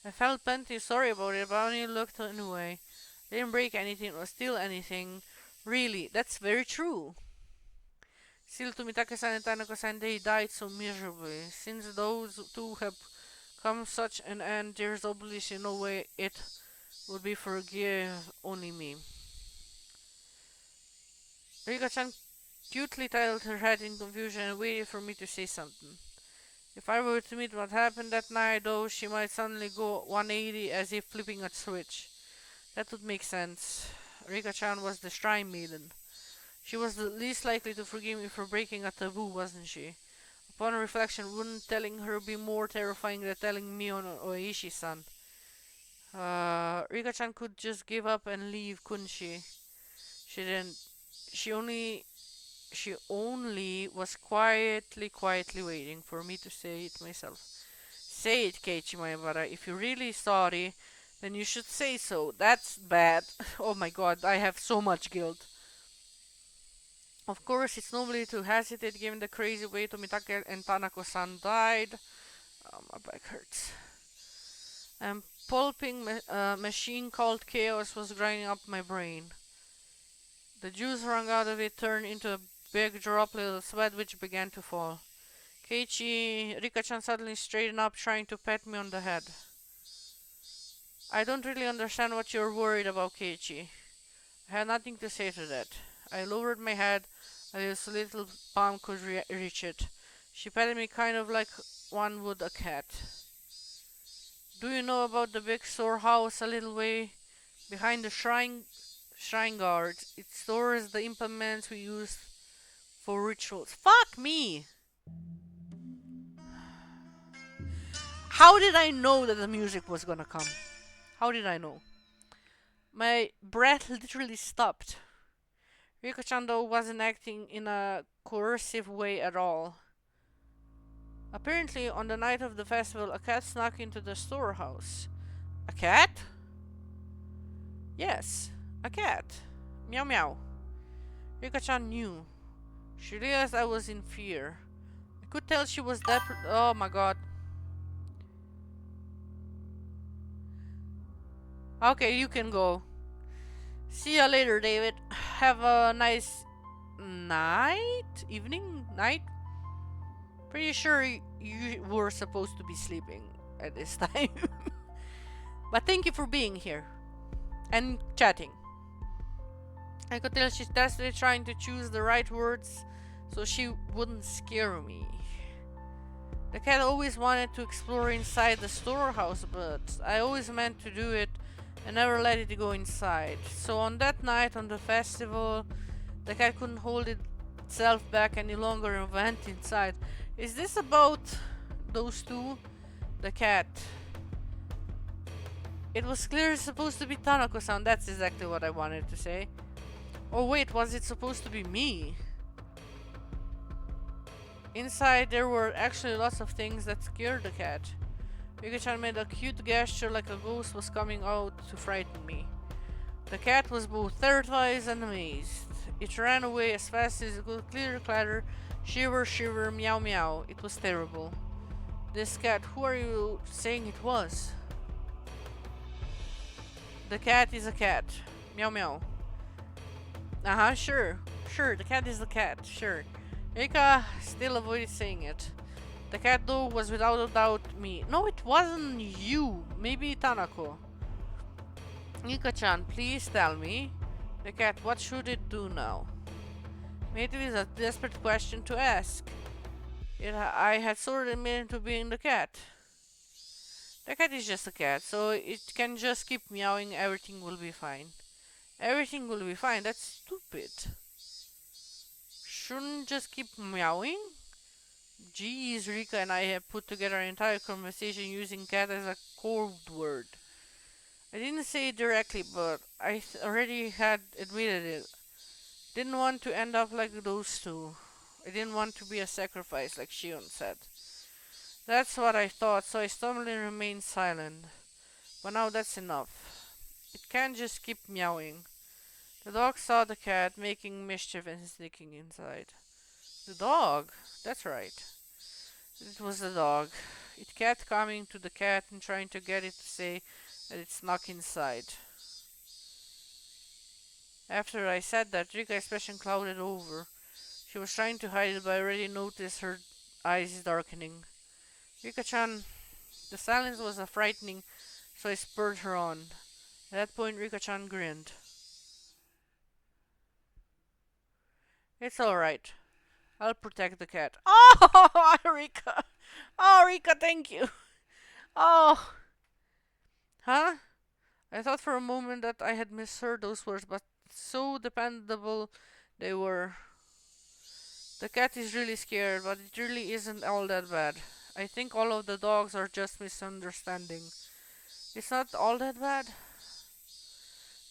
I felt plenty sorry about it, but I only looked anyway. I didn't break anything or steal anything. Really, that's very true. Still, Tomitake-san and Tanaka-san, they died so miserably. Since those two have come such an end, there's obviously no way it would be forgive only me. Rika-chan cutely tilted her head in confusion and waited for me to say something. If I were to meet what happened that night, though, she might suddenly go 180 as if flipping a switch. That would make sense. Rika-chan was the shrine maiden. She was the least likely to forgive me for breaking a taboo, wasn't she? Upon reflection, wouldn't telling her be more terrifying than telling me on Oishi-san? Rika-chan could just give up and leave, couldn't she? She didn't. She only was quietly waiting for me to say it myself. Say it, Keiichi Maebara. If you're really sorry, then you should say so. That's bad. Oh my god, I have so much guilt. Of course, it's normally to hesitate given the crazy way Tomitake and Tanako-san died. My back hurts. A pulping machine called Chaos was grinding up my brain. The juice wrung out of it turned into a big droplet of sweat which began to fall. Rika-chan suddenly straightened up, trying to pat me on the head. I don't really understand what you're worried about, Keiichi. I had nothing to say to that. I lowered my head as little palm could reach it. She patted me kind of like one would a cat. Do you know about the big storehouse a little way behind the shrine guard? It stores the implements we use for rituals. Fuck me! How did I know that the music was gonna come? How did I know? My breath literally stopped. Rika-chan though wasn't acting in a coercive way at all. Apparently, on the night of the festival, a cat snuck into the storehouse. A cat? Yes, a cat. Meow meow. Rika-chan knew. She realized I was in fear. I could tell she was oh my god. Okay, you can go. See ya later, David. Have a nice night? Pretty sure you were supposed to be sleeping at this time. But thank you for being here. And chatting. I could tell she's desperately trying to choose the right words so she wouldn't scare me. The cat always wanted to explore inside the storehouse, but I always meant to do it and never let it go inside. So on that night, on the festival, the cat couldn't hold itself back any longer and went inside. Is this about those two? The cat. It was clearly supposed to be Tanako-san, that's exactly what I wanted to say. Oh wait, was it supposed to be me? Inside there were actually lots of things that scared the cat. Rika-chan made a cute gesture like a ghost was coming out to frighten me. The cat was both terrified and amazed. It ran away as fast as it could, clitter clatter, shiver shiver, meow meow. It was terrible. This cat, who are you saying it was? The cat is a cat. Meow meow. Uh-huh, sure. Sure, the cat is the cat, sure. Rika still avoided saying it. The cat though was without a doubt me. No, it wasn't you. Maybe Tanako. Rika-chan, please tell me. The cat, what should it do now? Maybe it is a desperate question to ask. I had sort of admitted to being the cat. The cat is just a cat, so it can just keep meowing, everything will be fine. Everything will be fine, that's stupid. Shouldn't just keep meowing? Geez, Rika and I have put together an entire conversation using cat as a code word. I didn't say it directly, but already had admitted it. Didn't want to end up like those two. I didn't want to be a sacrifice, like Shion said. That's what I thought, so I stubbornly remained silent. But now that's enough. It can't just keep meowing. The dog saw the cat making mischief and sneaking inside. The dog? That's right. It was the dog. It kept coming to the cat and trying to get it to say that it snuck inside. After I said that, Rika's expression clouded over. She was trying to hide it, but I already noticed her eyes darkening. Rika-chan, the silence was a frightening, so I spurred her on. At that point, Rika-chan grinned. It's alright. I'll protect the cat. Oh, Rika! Oh, Rika, thank you! Oh! Huh? I thought for a moment that I had misheard those words, but so dependable they were. The cat is really scared, but it really isn't all that bad. I think all of the dogs are just misunderstanding. It's not all that bad.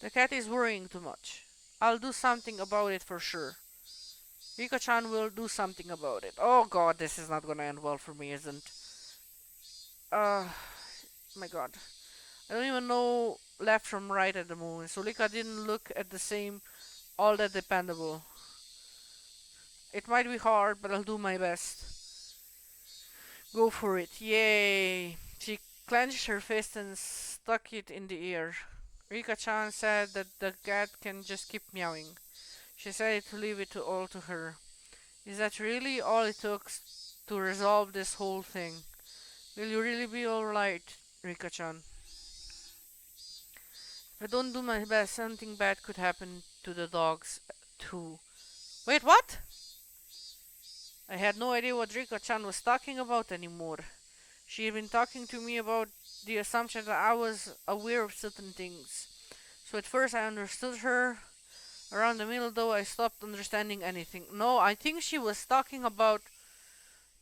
The cat is worrying too much. I'll do something about it for sure. Rika-chan will do something about it. Oh god, this is not gonna end well for me, isn't? Uh, my god. I don't even know left from right at the moment, so Rika didn't look at the same all that dependable. It might be hard, but I'll do my best. Go for it. Yay! She clenched her fist and stuck it in the air. Rika-chan said that the cat can just keep meowing. She said to leave it to all to her. Is that really all it took to resolve this whole thing? Will you really be alright, Rika-chan? If I don't do my best, something bad could happen to the dogs, too. Wait, what? I had no idea what Rika-chan was talking about anymore. She had been talking to me about the assumption that I was aware of certain things. So at first I understood her. Around the middle, though, I stopped understanding anything. No, I think she was talking about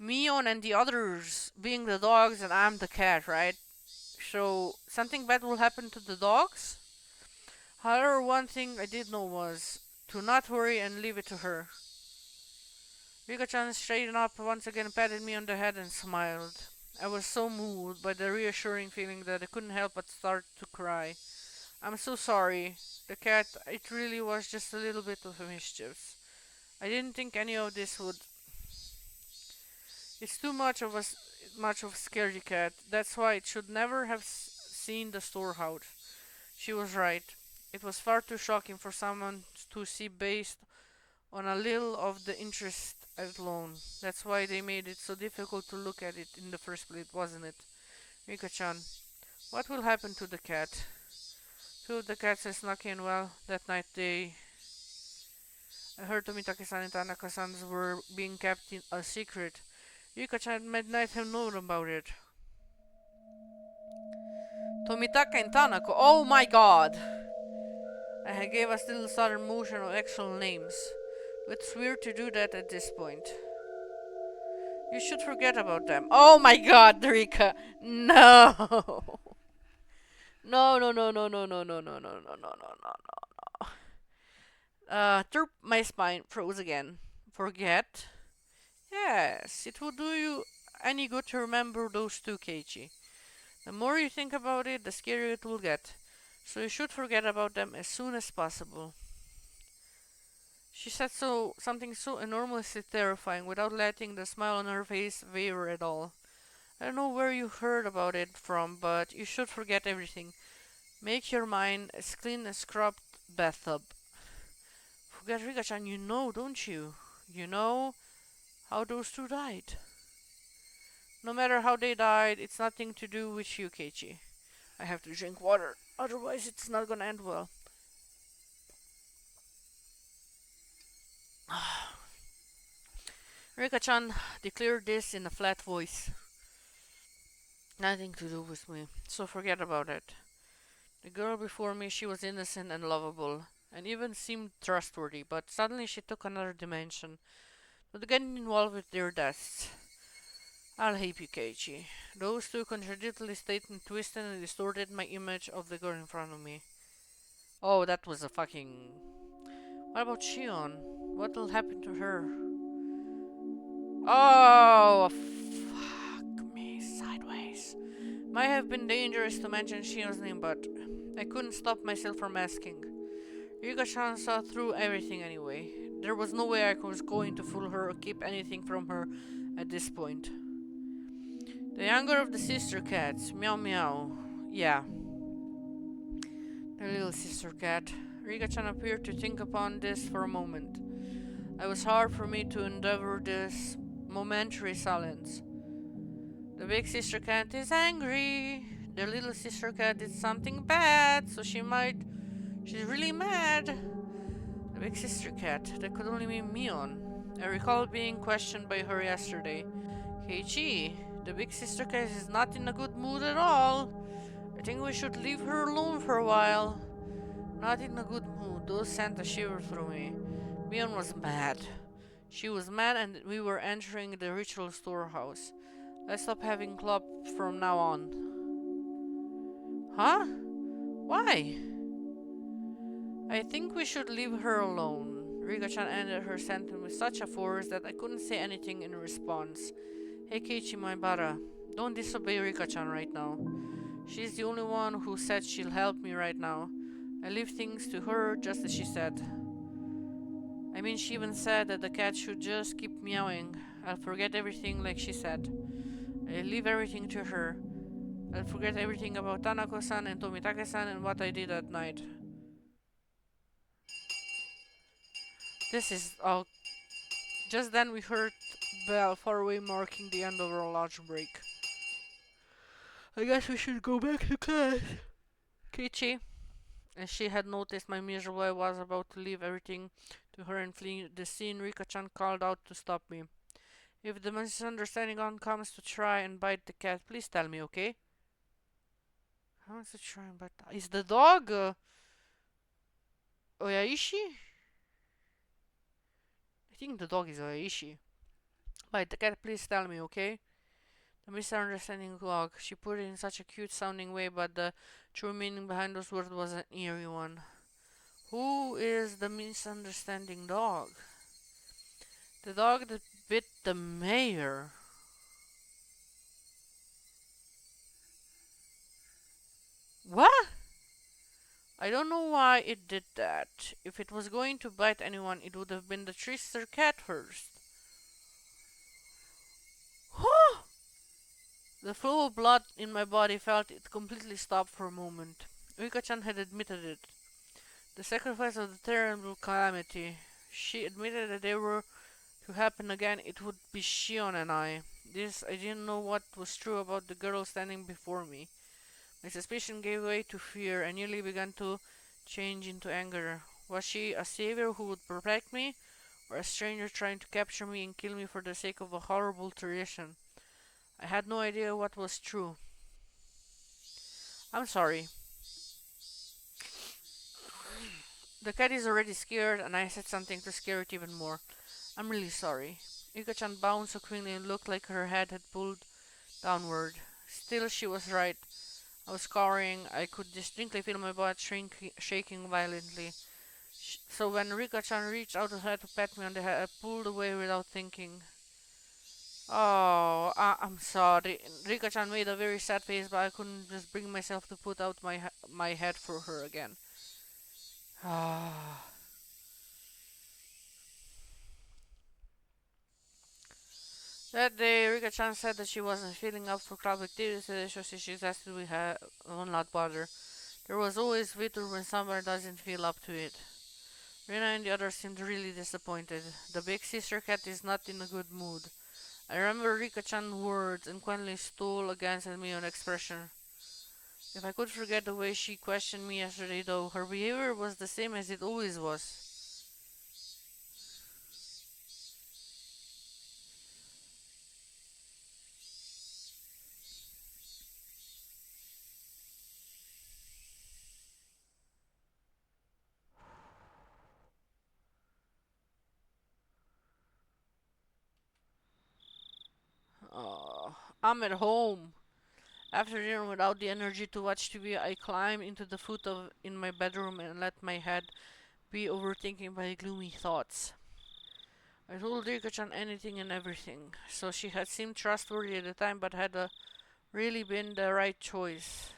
Mion and the others being the dogs and I'm the cat, right? So something bad will happen to the dogs? However, one thing I did know was to not worry and leave it to her. Rika-chan straightened up once again, patted me on the head and smiled. I was so moved by the reassuring feeling that I couldn't help but start to cry. I'm so sorry. The cat, it really was just a little bit of a mischief. I didn't think any of this would. It's too much of a scaredy cat. That's why it should never have seen the storehouse. She was right. It was far too shocking for someone to see based on a little of the interest alone. That's why they made it so difficult to look at it in the first place, wasn't it? Rika-chan, what will happen to the cat? Two of the cats had snuck in. Well, that night I heard Tomitake-san and Tanaka-san were being kept in a secret. Rika-chan might not have known about it. Tomitaka and Tanako, oh my god! I gave a little sudden motion of actual names. It's weird to do that at this point. You should forget about them. Oh my god, Rika! No! No, no, no, no, no, no, no, no, no, no, no, no, no, no. My spine froze again. Forget? Yes, it will do you any good to remember those two, Keiichi. The more you think about it, the scarier it will get. So you should forget about them as soon as possible. She said something so enormously terrifying without letting the smile on her face waver at all. I don't know where you heard about it from, but you should forget everything. Make your mind as clean and scrubbed bathtub. Forget Rika-chan, you know, don't you? You know how those two died. No matter how they died, it's nothing to do with you, Keiichi. I have to drink water, otherwise it's not gonna end well. Rika-chan declared this in a flat voice. Nothing to do with me, so forget about it. The girl before me, she was innocent and lovable, and even seemed trustworthy, but suddenly she took another dimension, not getting involved with their deaths. I'll help you, Keiichi. Those two contradictory statements twisted and distorted my image of the girl in front of me. Oh, that was a fucking... What about Shion? What'll happen to her? Oh, fuck me sideways. Might have been dangerous to mention Shion's name, but I couldn't stop myself from asking. Yuka-chan saw through everything anyway. There was no way I was going to fool her or keep anything from her at this point. The younger of the sister cats, Meow Meow. Yeah, the little sister cat. Rika-chan appeared to think upon this for a moment. It was hard for me to endure this momentary silence. The big sister cat is angry. The little sister cat did something bad, so she's really mad. The big sister cat, that could only mean Mion. I recall being questioned by her yesterday. Keiichi, the big sister cat is not in a good mood at all. I think we should leave her alone for a while. Not in a good mood. Those sent a shiver through me. Mion was mad. She was mad and we were entering the ritual storehouse. Let's stop having club from now on. Huh? Why? I think we should leave her alone. Rika-chan ended her sentence with such a force that I couldn't say anything in response. Hey Keiichi Maibara, don't disobey Rika-chan right now. She's the only one who said she'll help me right now. I leave things to her just as she said. I mean, she even said that the cat should just keep meowing. I'll forget everything like she said. I leave everything to her. I'll forget everything about Tanako-san and Tomitake-san and what I did that night. This is all. Just then we heard bell far away marking the end of our lunch break. I guess we should go back to class. Kichi, as she had noticed my miserable I was about to leave everything to her and flee the scene, Rika-chan called out to stop me. If the misunderstanding on comes to try and bite the cat, please tell me, okay? How is to try and bite? Is the dog Oyaishi? I think the dog is Oyaishi. Bite the cat, please tell me, okay? The misunderstanding dog. She put it in such a cute sounding way, but the true meaning behind those words was an eerie one. Who is the misunderstanding dog? The dog that bit the mayor. What? I don't know why it did that. If it was going to bite anyone, it would have been the trickster cat first. Huh? The flow of blood in my body felt it completely stopped for a moment. Rika-chan had admitted it. The sacrifice of the terrible calamity. She admitted that they were to happen again, it would be Shion and I. This, I didn't know what was true about the girl standing before me. My suspicion gave way to fear and nearly began to change into anger. Was she a savior who would protect me, or a stranger trying to capture me and kill me for the sake of a horrible tradition? I had no idea what was true. I'm sorry. The cat is already scared, and I said something to scare it even more. I'm really sorry. Yuka-chan bounced so quickly and looked like her head had pulled downward. Still, she was right. I was cowering. I could distinctly feel my butt shaking violently. So when Rika-chan reached out her head to pat me on the head, I pulled away without thinking. Oh, I'm sorry. Rika-chan made a very sad face, but I couldn't just bring myself to put out my head for her again. Ah. That day, Rika-chan said that she wasn't feeling up for club activities, so she suggested we have one lot bother. There was always Vitor when someone doesn't feel up to it. Rena and the others seemed really disappointed. The big sister cat is not in a good mood. I remember Rika-chan's words and quietly stole a glance at me on expression. If I could forget the way she questioned me yesterday, though, her behavior was the same as it always was. I'm at home. After dinner, without the energy to watch TV, I climbed into the foot of in my bedroom and let my head be overthinking by gloomy thoughts. I told Rika-chan anything and everything, so she had seemed trustworthy at the time, but had really been the right choice.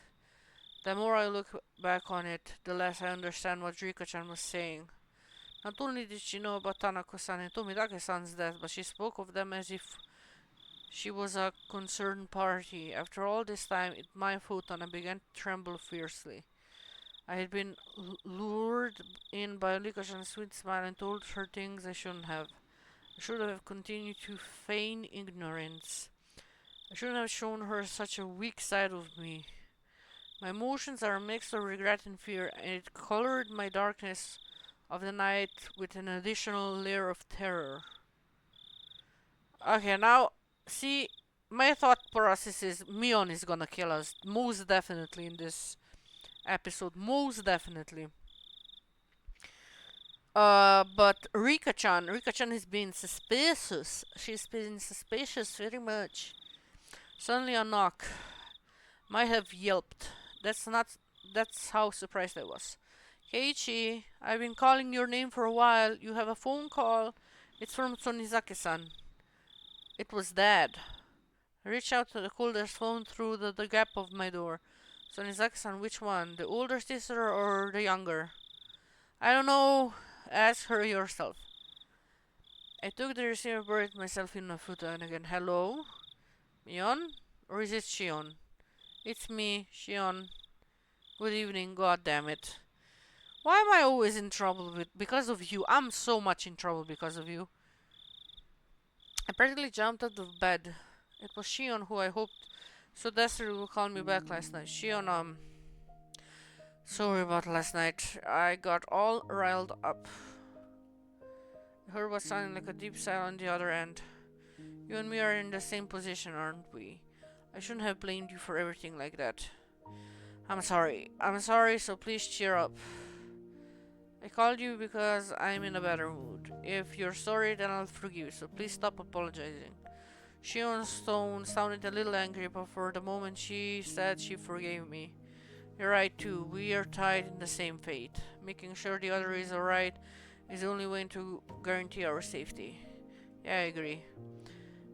The more I look back on it, the less I understand what Rika-chan was saying. Not only did she know about Tanako-san and Tomitake-san's death, but she spoke of them as if she was a concerned party. After all this time, it my foot and I began to tremble fiercely. I had been lured in by Rika-chan's sweet smile and told her things I shouldn't have. I should have continued to feign ignorance. I shouldn't have shown her such a weak side of me. My emotions are a mix of regret and fear, and it colored my darkness of the night with an additional layer of terror. Okay, now, see, my thought process is Mion is gonna kill us, most definitely in this episode, most definitely. But Rika-chan is being suspicious. She's been suspicious very much. Suddenly a knock. Might have yelped. That's not. That's how surprised I was. Keiichi, I've been calling your name for a while. You have a phone call. It's from Sonizake-san. It was Dad. I reached out to the coldest phone through the gap of my door. Sonizake-san, which one? The older sister or the younger? I don't know. Ask her yourself. I took the receiver, buried myself in my foot, and again, hello? Mion? Or is it Shion? It's me, Shion. Good evening, god damn it. Why am I always in trouble because of you? I'm so much in trouble because of you. I practically jumped out of bed. It was Shion who I hoped so desperately would call me back last night. Shion, sorry about last night. I got all riled up. I heard what sounded like a deep sigh on the other end. You and me are in the same position, aren't we? I shouldn't have blamed you for everything like that. I'm sorry, so please cheer up. I called you because I'm in a better mood. If you're sorry, then I'll forgive you, so please stop apologizing. Shion's tone sounded a little angry, but for the moment she said she forgave me. You're right too, we are tied in the same fate. Making sure the other is alright is the only way to guarantee our safety. Yeah, I agree.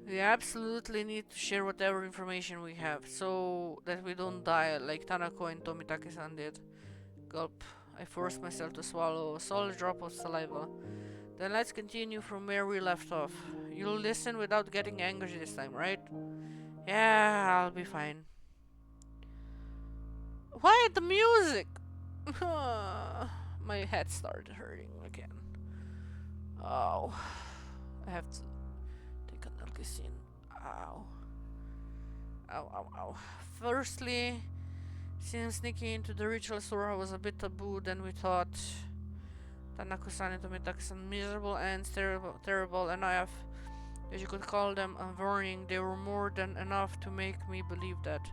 We absolutely need to share whatever information we have, so that we don't die like Tanako and Tomitake-san did. Gulp. I forced myself to swallow a solid drop of saliva. Then let's continue from where we left off. You'll listen without getting angry this time, right? Yeah, I'll be fine. Why the music? My head started hurting again. Oh, I have to take an Alkicin. Ow. Ow, ow, ow. Firstly, since sneaking into the ritual store was a bit taboo, then we thought Tanako-san and Tomitake-san miserable and terrible enough that you could call them a warning. They were more than enough to make me believe that.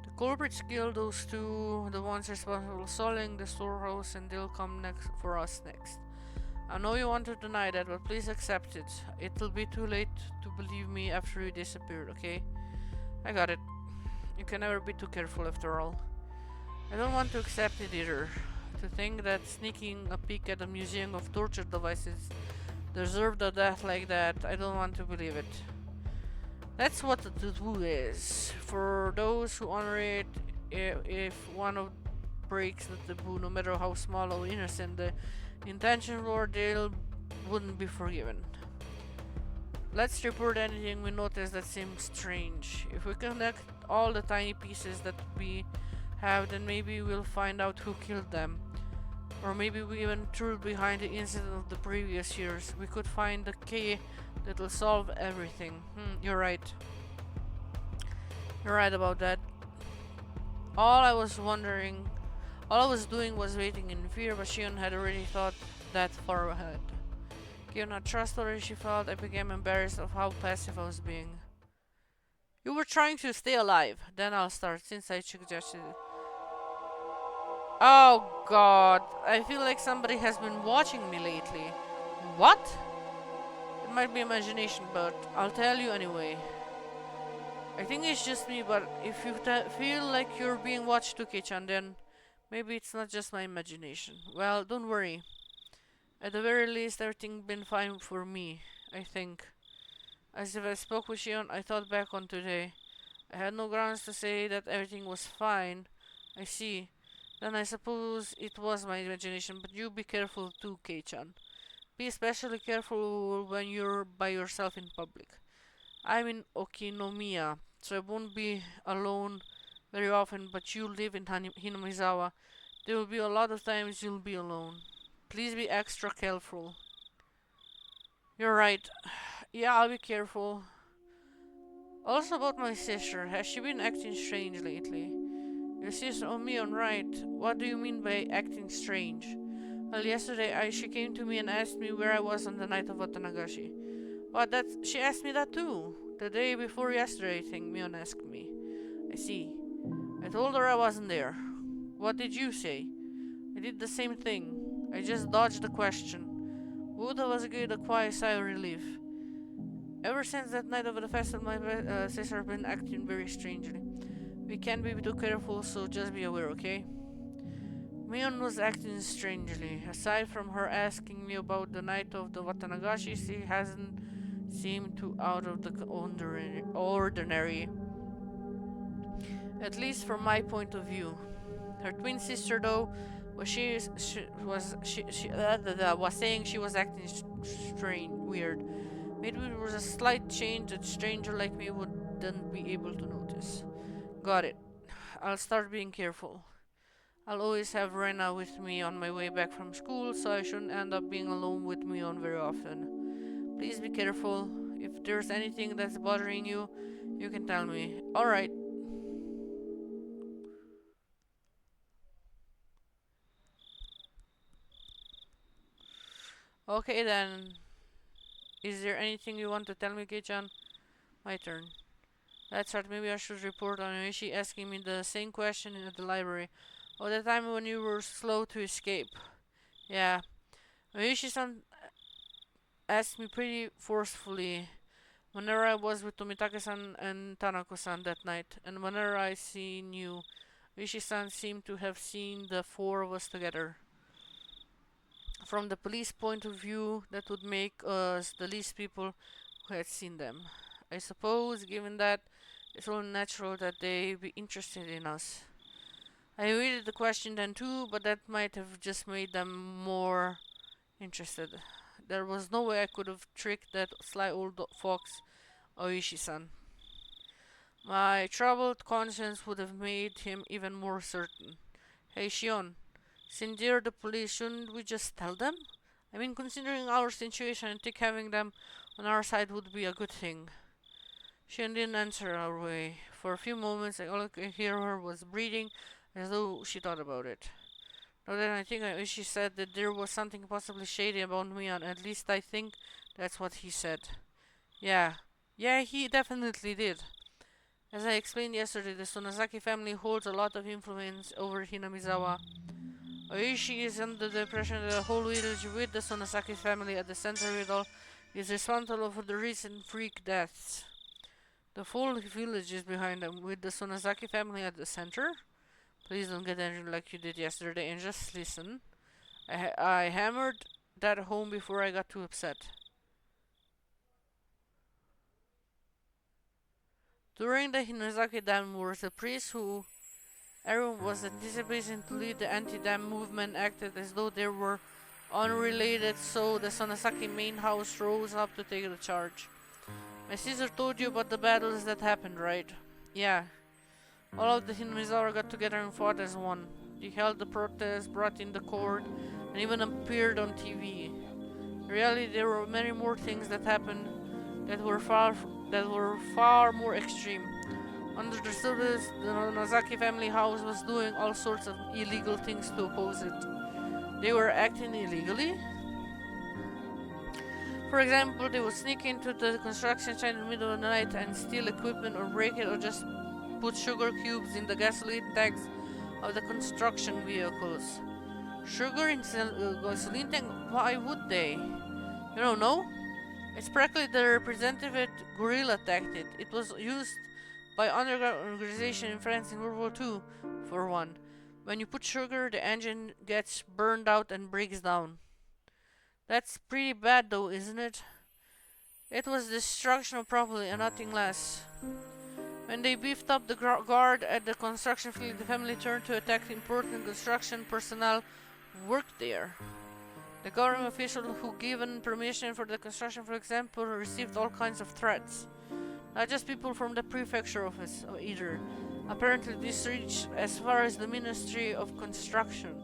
The culprits killed those two, the ones responsible for selling the storehouse, and they'll come next for us next. I know you want to deny that, but please accept it. It'll be too late to believe me after you disappeared, okay? I got it. You can never be too careful after all. I don't want to accept it either. To think that sneaking a peek at a museum of torture devices deserved a death like that, I don't want to believe it. That's what the taboo is. For those who honor it, if one of breaks the taboo, no matter how small or innocent the intention were, they wouldn't be forgiven. Let's report anything we notice that seems strange. If we connect all the tiny pieces, that would be have, then maybe we'll find out who killed them. Or maybe we even truth behind the incident of the previous years. We could find the key that'll solve everything. You're right. You're right about that. All I was wondering, all I was doing was waiting in fear, but Shion had already thought that far ahead. Given how trustworthy she felt, I became embarrassed of how passive I was being. You were trying to stay alive. Then I'll start, since I suggested it. Oh god, I feel like somebody has been watching me lately. What? It might be imagination, but I'll tell you anyway. I think it's just me, but if you feel like you're being watched, Tuki-chan, then maybe it's not just my imagination. Well, don't worry. At the very least, everything been fine for me, I think. As if I spoke with Shion, I thought back on today. I had no grounds to say that everything was fine. I see. Then I suppose it was my imagination, but you be careful too, Kei-chan. Be especially careful when you're by yourself in public. I'm in Okinomiya, so I won't be alone very often, but you live in Hinamizawa. There will be a lot of times you'll be alone. Please be extra careful. You're right. Yeah, I'll be careful. Also about my sister, has she been acting strange lately? Your sister, oh me, right. What do you mean by acting strange? Well, yesterday she came to me and asked me where I was on the night of Watanagashi. What, she asked me that too. The day before yesterday, I think Mion asked me. I see. I told her I wasn't there. What did you say? I did the same thing. I just dodged the question. Buddha was gave a quiet sigh of relief. Ever since that night of the festival, my sister has been acting very strangely. We can't be too careful, so just be aware, okay? Mion was acting strangely. Aside from her asking me about the night of the Watanagashi, she hasn't seemed too out of the ordinary. At least from my point of view. Her twin sister, though, was saying she was acting strange, weird. Maybe it was a slight change that a stranger like me wouldn't be able to notice. Got it. I'll start being careful. I'll always have Rena with me on my way back from school, so I shouldn't end up being alone with Mion very often. Please be careful. If there's anything that's bothering you, you can tell me. Alright. Okay then. Is there anything you want to tell me, Kei-chan? My turn. That's right, maybe I should report on Yoichi asking me the same question at the library. Oh, the time when you were slow to escape. Yeah. Yoichi-san asked me pretty forcefully whenever I was with Tomitake-san and Tanako-san that night, and whenever I seen you, Yoichi-san seemed to have seen the four of us together. From the police point of view, that would make us the least people who had seen them. I suppose, given that, it's only natural that they be interested in us. I read the question then too, but that might have just made them more interested. There was no way I could have tricked that sly old fox, Oishi-san. My troubled conscience would have made him even more certain. Hey Shion, since they're the police, shouldn't we just tell them? I mean, considering our situation, I think having them on our side would be a good thing. Shion didn't answer our way. For a few moments, all I could hear her was breathing, as though she thought about it. Now then, I think she said that there was something possibly shady about me, and at least I think that's what he said. Yeah. Yeah, he definitely did. As I explained yesterday, the Sonozaki family holds a lot of influence over Hinamizawa. Oishi is under the impression that the whole village with the Sonozaki family at the center of it all is responsible for the recent freak deaths. The full village is behind them, with the Sonozaki family at the center. Please don't get angry like you did yesterday and just listen. I hammered that home before I got too upset. During the Hinozaki Dam Wars, the priest who everyone was anticipating to lead the anti-dam movement acted as though they were unrelated, so the Sonozaki main house rose up to take the charge. My sister told you about the battles that happened, right? Yeah. All of the Hinamizawa got together and fought as one. They held the protest, brought in the court, and even appeared on TV. In reality, there were many more things that happened that were far more extreme. Under the surface, the Nozaki family house was doing all sorts of illegal things to oppose it. They were acting illegally. For example, they would sneak into the construction site in the middle of the night and steal equipment or break it, or just put sugar cubes in the gasoline tanks of the construction vehicles. Sugar in gasoline tank? Why would they? You don't know? It's practically the representative guerrilla tactic. It was used by underground organization in France in World War II, for one. When you put sugar, the engine gets burned out and breaks down. That's pretty bad though, isn't it? It was destruction of property and nothing less. When they beefed up the guard at the construction field, the family turned to attack important construction personnel who worked there. The government official who given permission for the construction, for example, received all kinds of threats. Not just people from the prefecture office either. Apparently this reached as far as the Ministry of Construction.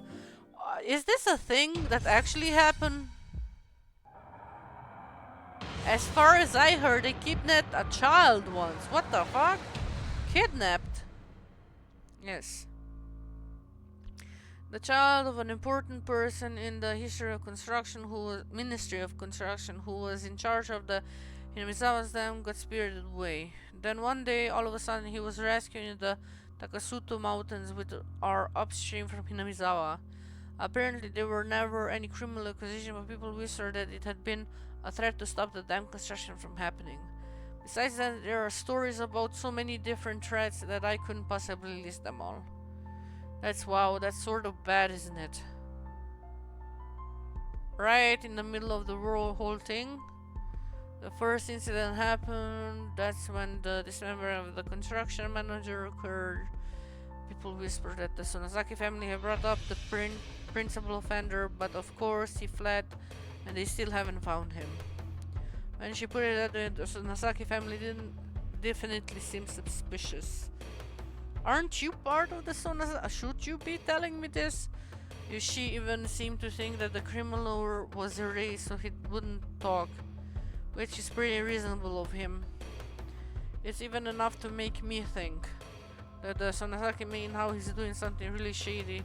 Is this a thing that actually happened? As far as I heard, they kidnapped a child once. What the fuck? Kidnapped? Yes. The child of an important person in the history of construction, Ministry of Construction, who was in charge of the Hinamizawa's dam, got spirited away. Then one day, all of a sudden, he was rescued in the Takasuto Mountains, which are upstream from Hinamizawa. Apparently, there were never any criminal accusation, but people whispered that it had been a threat to stop the dam construction from happening. Besides that, there are stories about so many different threats that I couldn't possibly list them all. Wow, that's sort of bad, isn't it? Right in the middle of the whole thing, the first incident happened. That's when the dismemberment of the construction manager occurred. People whispered that the Sonozaki family had brought up the principal offender, but of course he fled and they still haven't found him. When she put it that way, the Sonozaki family didn't definitely seem suspicious. Aren't you part of the Sonozaki? Should you be telling me this? She even seemed to think that the criminal was erased so he wouldn't talk, which is pretty reasonable of him. It's even enough to make me think that the Sonozaki main house is doing something really shady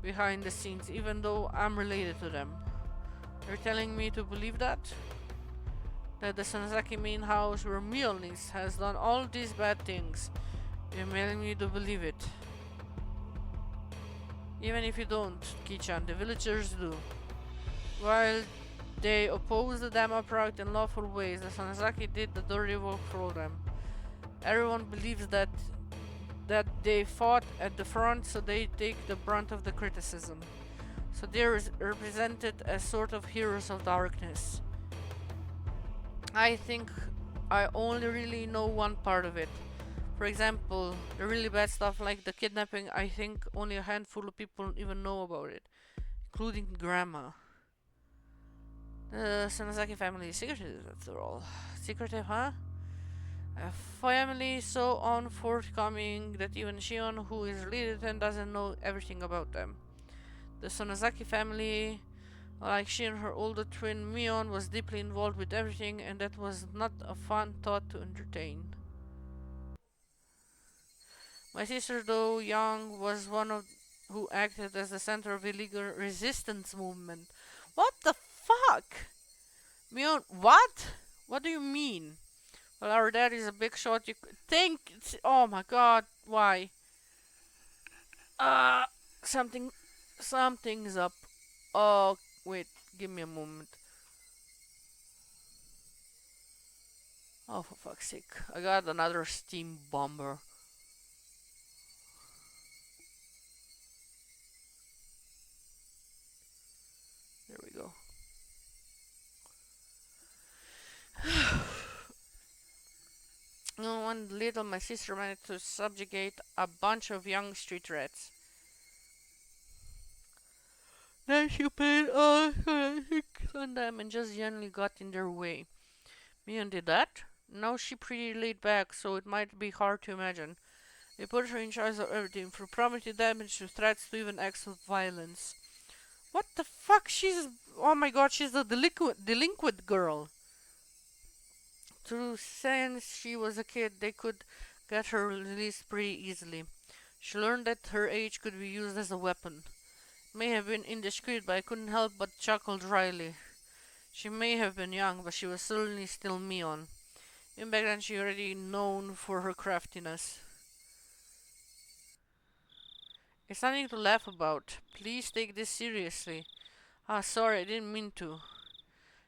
behind the scenes, even though I'm related to them. You're telling me to believe that? That the Sonozaki main house where Mjolnir has done all these bad things. You're telling me to believe it. Even if you don't, Kichan, the villagers do. While they oppose the dam upright in lawful ways, the Sonozaki did the dirty work for them. Everyone believes that they fought at the front, so they take the brunt of the criticism. So they're represented as sort of heroes of darkness. I think I only really know one part of it. For example, the really bad stuff like the kidnapping, I think only a handful of people even know about it, including Grandma. The Sonozaki family is secretive after all. Secretive, huh? A family so unforthcoming that even Shion, who is related to them, doesn't know everything about them. The Sonozaki family, like Shion, her older twin Mion, was deeply involved with everything, and that was not a fun thought to entertain. My sister, though young, was one of who acted as the center of illegal resistance movement. What the fuck? Mion, what? What do you mean? Well, our dad is a big shot. You think? Oh my god, why? Uh, something's up. Oh, wait, give me a moment. Oh, for fuck's sake! I got another steam bomber. There we go. One little, my sister managed to subjugate a bunch of young street rats. Then she paid all on them and just generally got in their way. Mian did that. Now she pretty laid back, so it might be hard to imagine. They put her in charge of everything, from property damage to threats to even acts of violence. What the fuck? Oh my god, she's a delinquent girl. Through since she was a kid, they could get her released pretty easily. She learned that her age could be used as a weapon. It may have been indiscreet, but I couldn't help but chuckle dryly. She may have been young, but she was certainly still Mion. Even back then, she already known for her craftiness. It's nothing to laugh about. Please take this seriously. Ah, sorry, I didn't mean to.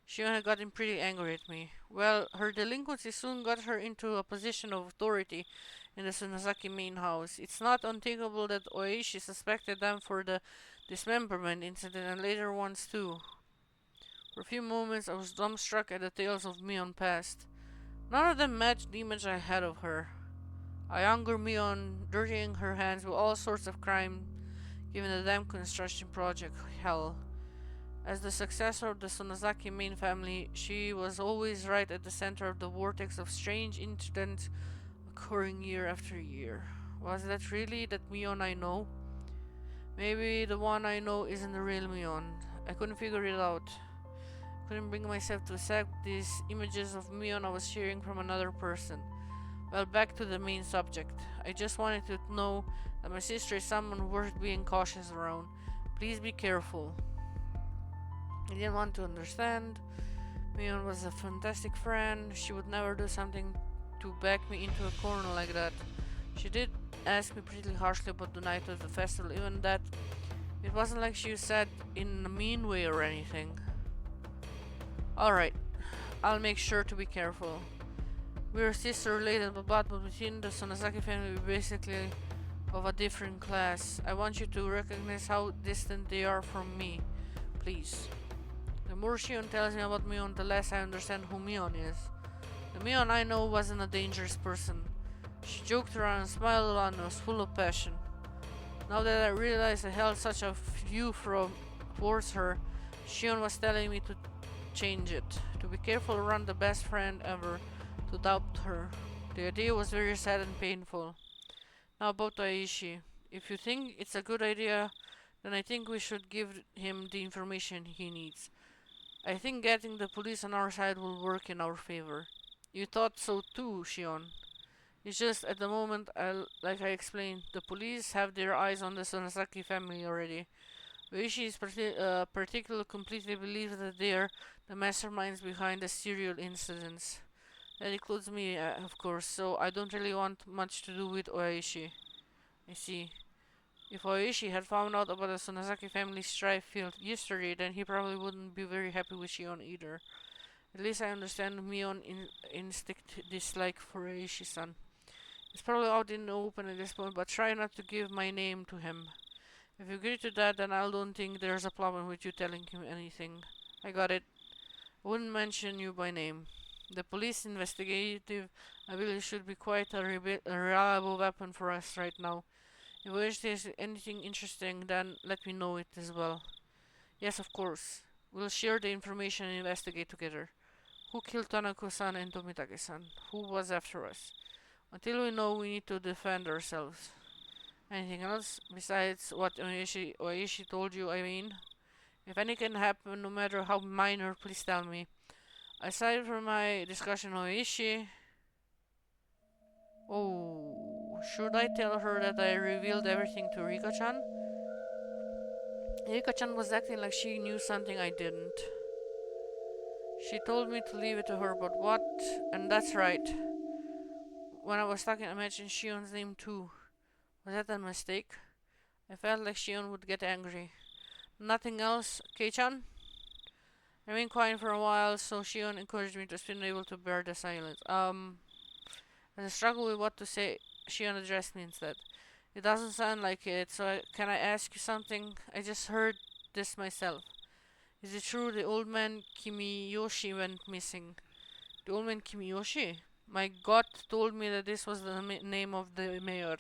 She had gotten pretty angry at me. Well, her delinquency soon got her into a position of authority in the Sunazaki main house. It's not unthinkable that Oishi suspected them for the dismemberment incident and later ones too. For a few moments I was dumbstruck at the tales of Mion past. None of them matched the image I had of her. A younger Mion dirtying her hands with all sorts of crime given the damn construction project. Hell. As the successor of the Sonozaki main family, she was always right at the center of the vortex of strange incidents occurring year after year. Was that really that Mion I know? Maybe the one I know isn't the real Mion. I couldn't figure it out. Couldn't bring myself to accept these images of Mion I was hearing from another person. Well, back to the main subject. I just wanted to know that my sister is someone worth being cautious around. Please be careful. I didn't want to understand. Mion was a fantastic friend. She would never do something to back me into a corner like that. She did ask me pretty harshly about the night of the festival, even that it wasn't like she said in a mean way or anything. Alright, I'll make sure to be careful. We're sister related, but between the Sonozaki family, we're basically of a different class. I want you to recognize how distant they are from me, please. The more Shion tells me about Mion, the less I understand who Mion is. The Mion I know wasn't a dangerous person. She joked around and smiled a lot and was full of passion. Now that I realize I held such a view towards her, Shion was telling me to change it, to be careful around the best friend ever, to doubt her. The idea was very sad and painful. Now about Aishi. If you think it's a good idea, then I think we should give him the information he needs. I think getting the police on our side will work in our favor. You thought so too, Shion. It's just at the moment, like I explained, the police have their eyes on the Sonozaki family already. Uishi is particularly completely believes that they are the masterminds behind the serial incidents. That includes me, of course, so I don't really want much to do with Oishi. I see. If Oishi had found out about the Sonozaki family strife field yesterday, then he probably wouldn't be very happy with Shion either. At least I understand Mion instinct dislike for Oishi-san. It's probably out in the open at this point, but try not to give my name to him. If you agree to that, then I don't think there's a problem with you telling him anything. I got it. I wouldn't mention you by name. The police investigative ability should be quite a reliable weapon for us right now. If you wish there's anything interesting, then let me know it as well. Yes, of course. We'll share the information and investigate together. Who killed Tanako-san and Tomitake-san? Who was after us? Until we know, we need to defend ourselves. Anything else besides what Oishi told you, I mean? If any can happen, no matter how minor, please tell me. Aside from my discussion with Oishi... Oh, should I tell her that I revealed everything to Rika-chan? Rika-chan was acting like she knew something I didn't. She told me to leave it to her, but what? And that's right. When I was talking, I mentioned Shion's name too. Was that a mistake? I felt like Shion would get angry. Nothing else, Kei-chan? I remained quiet for a while, so Shion encouraged me to still be able to bear the silence. As I struggled with what to say, Shion addressed me instead. It doesn't sound like it, so can I ask you something? I just heard this myself. Is it true the old man Kimiyoshi went missing? The old man Kimiyoshi? My gut told me that this was the name of the mayor.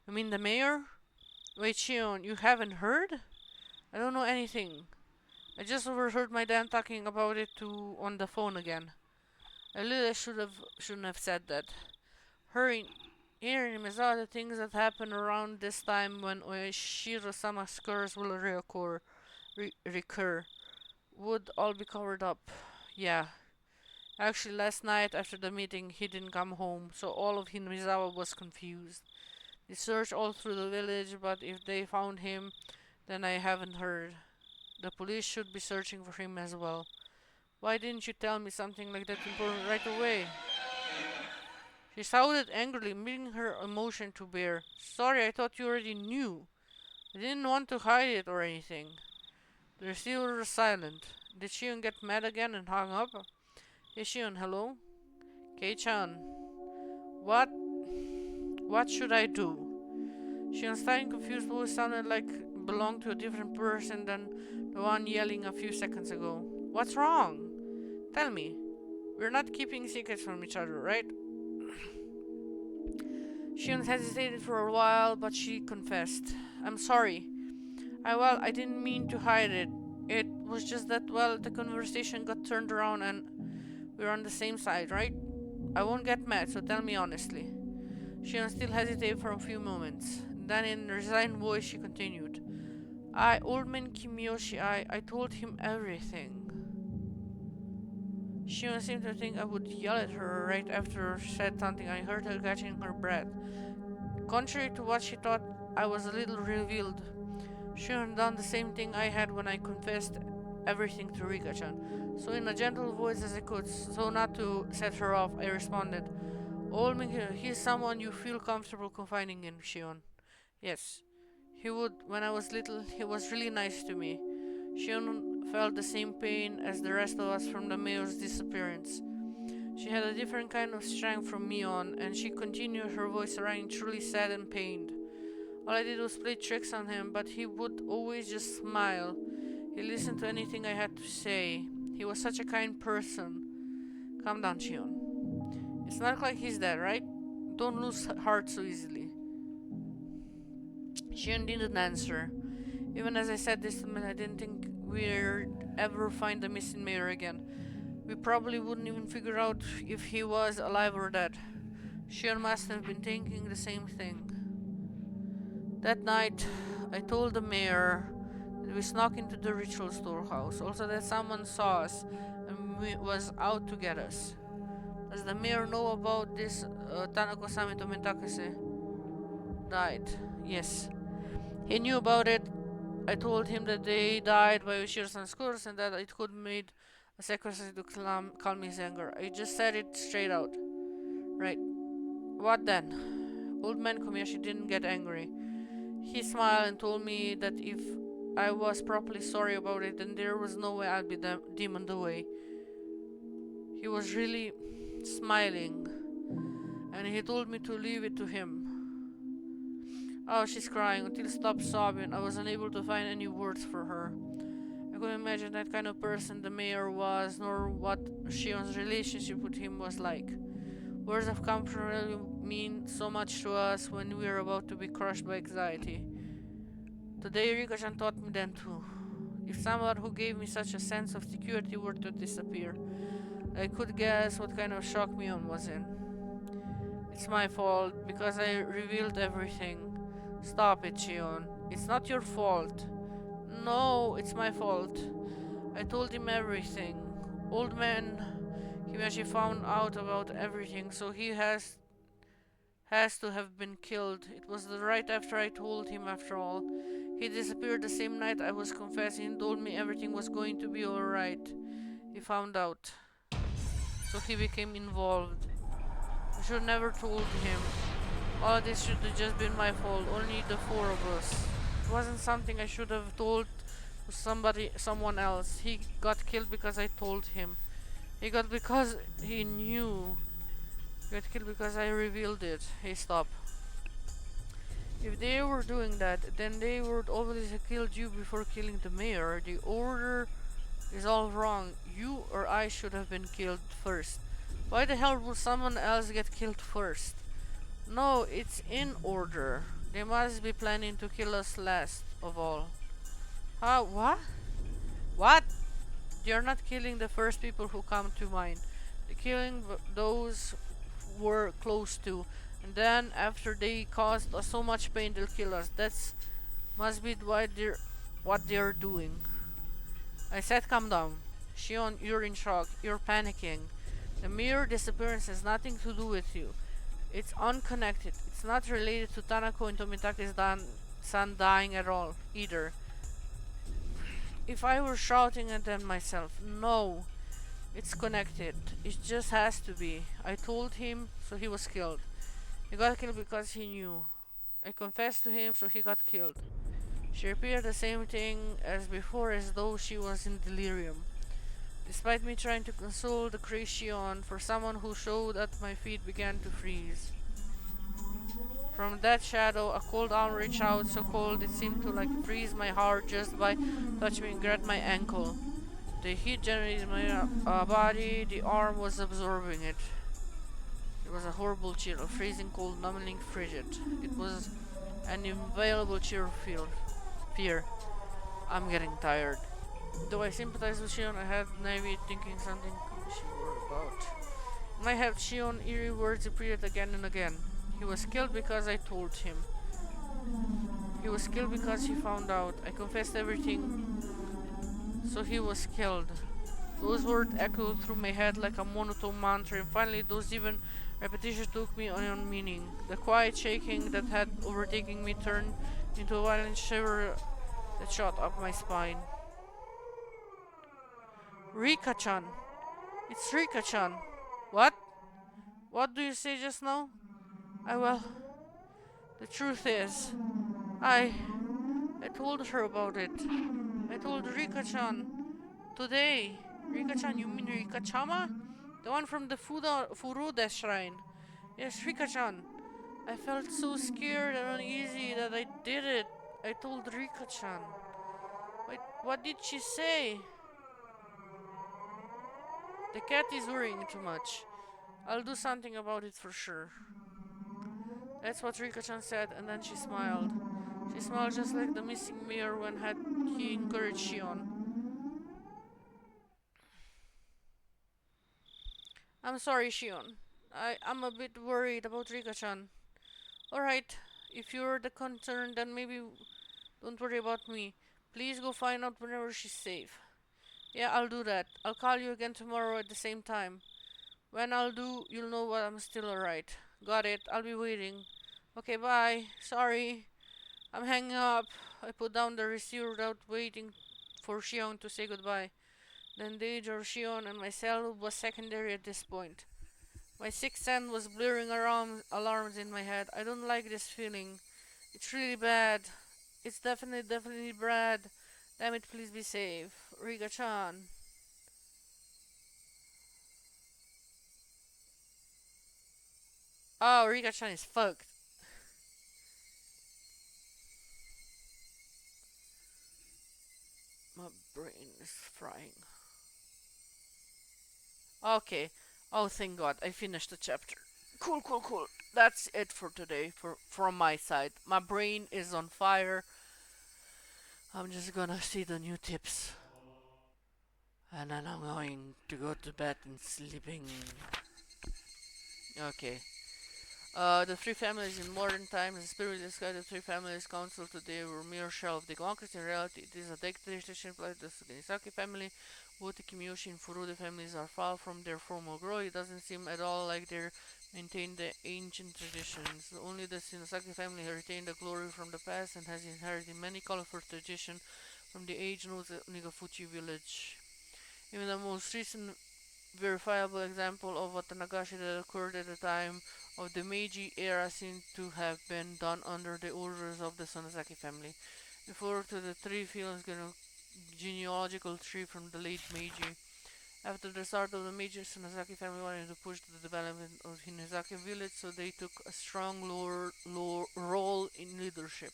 You mean the mayor? Wait, Shion, you haven't heard? I don't know anything. I just overheard my dad talking about it on the phone again. I really shouldn't have said that. Hurry, Here in Misawa, the things that happen around this time when Oeshiro-sama's curse will recur would all be covered up. Yeah. Actually, last night after the meeting, he didn't come home, so all of Hinazawa was confused. They searched all through the village, but if they found him, then I haven't heard. The police should be searching for him as well. Why didn't you tell me something like that important right away? She shouted angrily, bringing her emotion to bear. Sorry, I thought you already knew. I didn't want to hide it or anything. The receiver was silent. Did Shion get mad again and hung up? Hey Shion, hello? Kei-chan. What? What should I do? Shion's tiny confused voice sounded like it belonged to a different person than the one yelling a few seconds ago. What's wrong? Tell me. We're not keeping secrets from each other, right? Shion hesitated for a while, but she confessed. I'm sorry. I didn't mean to hide it. It was just that, the conversation got turned around and we're on the same side, right? I won't get mad, so tell me honestly. Shion still hesitated for a few moments. Then in a resigned voice she continued. Old man Kimiyoshi, I told him everything. Shion seemed to think I would yell at her right after she said something. I heard her catching her breath. Contrary to what she thought, I was a little revealed. Shion had done the same thing I had when I confessed everything to Rika-chan. So in a gentle voice as I could, so not to set her off, I responded, Old man, he's someone you feel comfortable confiding in, Shion. Yes. He would, when I was little, he was really nice to me. Shion felt the same pain as the rest of us from the mayor's disappearance. She had a different kind of strength from me on, and she continued, her voice rang truly sad and pained. All I did was play tricks on him, but he would always just smile. He listened to anything I had to say. He was such a kind person. Calm down, Shion. It's not like he's dead, right? Don't lose heart so easily. Shion didn't answer. Even as I said this to me, I didn't think we'd ever find the missing mayor again. We probably wouldn't even figure out if he was alive or dead. Shion must have been thinking the same thing. That night, I told the mayor that we snuck into the ritual storehouse, also that someone saw us and was out to get us. Does the mayor know about this Tanako-sama Tomentakase died? Yes. He knew about it. I told him that they died by Ushiro-san's curse and that it could made a sacrifice to calm his anger. I just said it straight out. Right. What then? Old man Komiyashi didn't get angry. He smiled and told me that if I was properly sorry about it, then there was no way I'd be demoned away. He was really smiling, and he told me to leave it to him. Oh, she's crying until she stopped sobbing. I was unable to find any words for her. I couldn't imagine that kind of person the mayor was, nor what Shion's relationship with him was like. Words of comfort really mean so much to us when we are about to be crushed by anxiety. Today, Rika-chan taught me then too. If someone who gave me such a sense of security were to disappear, I could guess what kind of shock Mion was in. It's my fault, because I revealed everything. Stop it, Shion. It's not your fault. No, it's my fault. I told him everything. Old man Kimashi found out about everything, so he has to have been killed. It was right after I told him, after all. He disappeared the same night I was confessing and told me everything was going to be alright. He found out. So he became involved. I should never told him. All this should have just been my fault. Only the four of us. It wasn't something I should have told to someone else. He got killed because I told him. He got because he knew. He got killed because I revealed it. Hey, stop. If they were doing that, then they would always have killed you before killing the mayor. The order is all wrong. You or I should have been killed first. Why the hell would someone else get killed first? No, it's in order. They must be planning to kill us last of all. What? What? You're not killing the first people who come to mind. They're killing those we're close to. And then, after they caused us so much pain, they'll kill us. That's must be what they're doing. I said, calm down. Shion, you're in shock. You're panicking. The mere disappearance has nothing to do with you. It's unconnected. It's not related to Tanako and Tomitake's son dying at all, either. If I were shouting at them myself, no, it's connected. It just has to be. I told him, so he was killed. He got killed because he knew. I confessed to him, so he got killed. She repeated the same thing as before, as though she was in delirium. Despite me trying to console the Crazion, for someone who showed that my feet began to freeze. From that shadow, a cold arm reached out, so cold it seemed to like freeze my heart just by touching me and grabbed my ankle. The heat generated in my body, the arm was absorbing it. It was a horrible chill, a freezing cold, numbing frigid. It was an inviolable chill of fear. I'm getting tired. Though I sympathized with Shion, I had maybe thinking something she worried about. In my head, Shion eerie words repeated again and again. He was killed because I told him. He was killed because he found out. I confessed everything, so he was killed. Those words echoed through my head like a monotone mantra, and finally those even repetitions took me on meaning. The quiet shaking that had overtaken me turned into a violent shiver that shot up my spine. Rika-chan! It's Rika-chan! What? What do you say just now? Well, the truth is, I I told her about it. I told Rika-chan today. Rika-chan, you mean Rika-chama? The one from the Furuda shrine. Yes, Rika-chan. I felt so scared and uneasy that I did it. I told Rika-chan. Wait, what did she say? The cat is worrying too much. I'll do something about it for sure. That's what Rika-chan said, and then she smiled. She smiled just like the missing mirror when had he encouraged Shion. I'm sorry, Shion. I'm a bit worried about Rika-chan. Alright, if you're the concerned, then maybe don't worry about me. Please go find out whenever she's safe. Yeah, I'll do that. I'll call you again tomorrow at the same time. When I'll do, you'll know what I'm still alright. Got it. I'll be waiting. Okay, bye. Sorry. I'm hanging up. I put down the receiver without waiting for Shion to say goodbye. The danger of Shion and myself was secondary at this point. My sixth sense was blaring around alarms in my head. I don't like this feeling. It's really bad. It's definitely bad. Damn it, please be safe. Riga-chan. Oh, Riga-chan is fucked. My brain is frying. Okay. Oh, thank God. I finished the chapter. Cool. That's it for today from my side. My brain is on fire. I'm just gonna see the new tips. And then I'm going to go to bed and sleeping. Okay. The three families in modern times, the spirit described the three families council today were mere shell of democracy. In reality, it is a dictatorship like the Suganisaki family. Both the Kimiyoshi and Furude families are far from their formal growth. It doesn't seem at all like they maintain the ancient traditions. Only the Shinosaki family has retained the glory from the past and has inherited many colorful traditions from the age-old Nigafuchi village. Even the most recent verifiable example of what the Nagashi that occurred at the time of the Meiji era seems to have been done under the orders of the Sonozaki family. Refer to the three fields genealogical tree from the late Meiji. After the start of the Meiji, Sonozaki family wanted to push the development of Hinezaki village, so they took a strong role in leadership.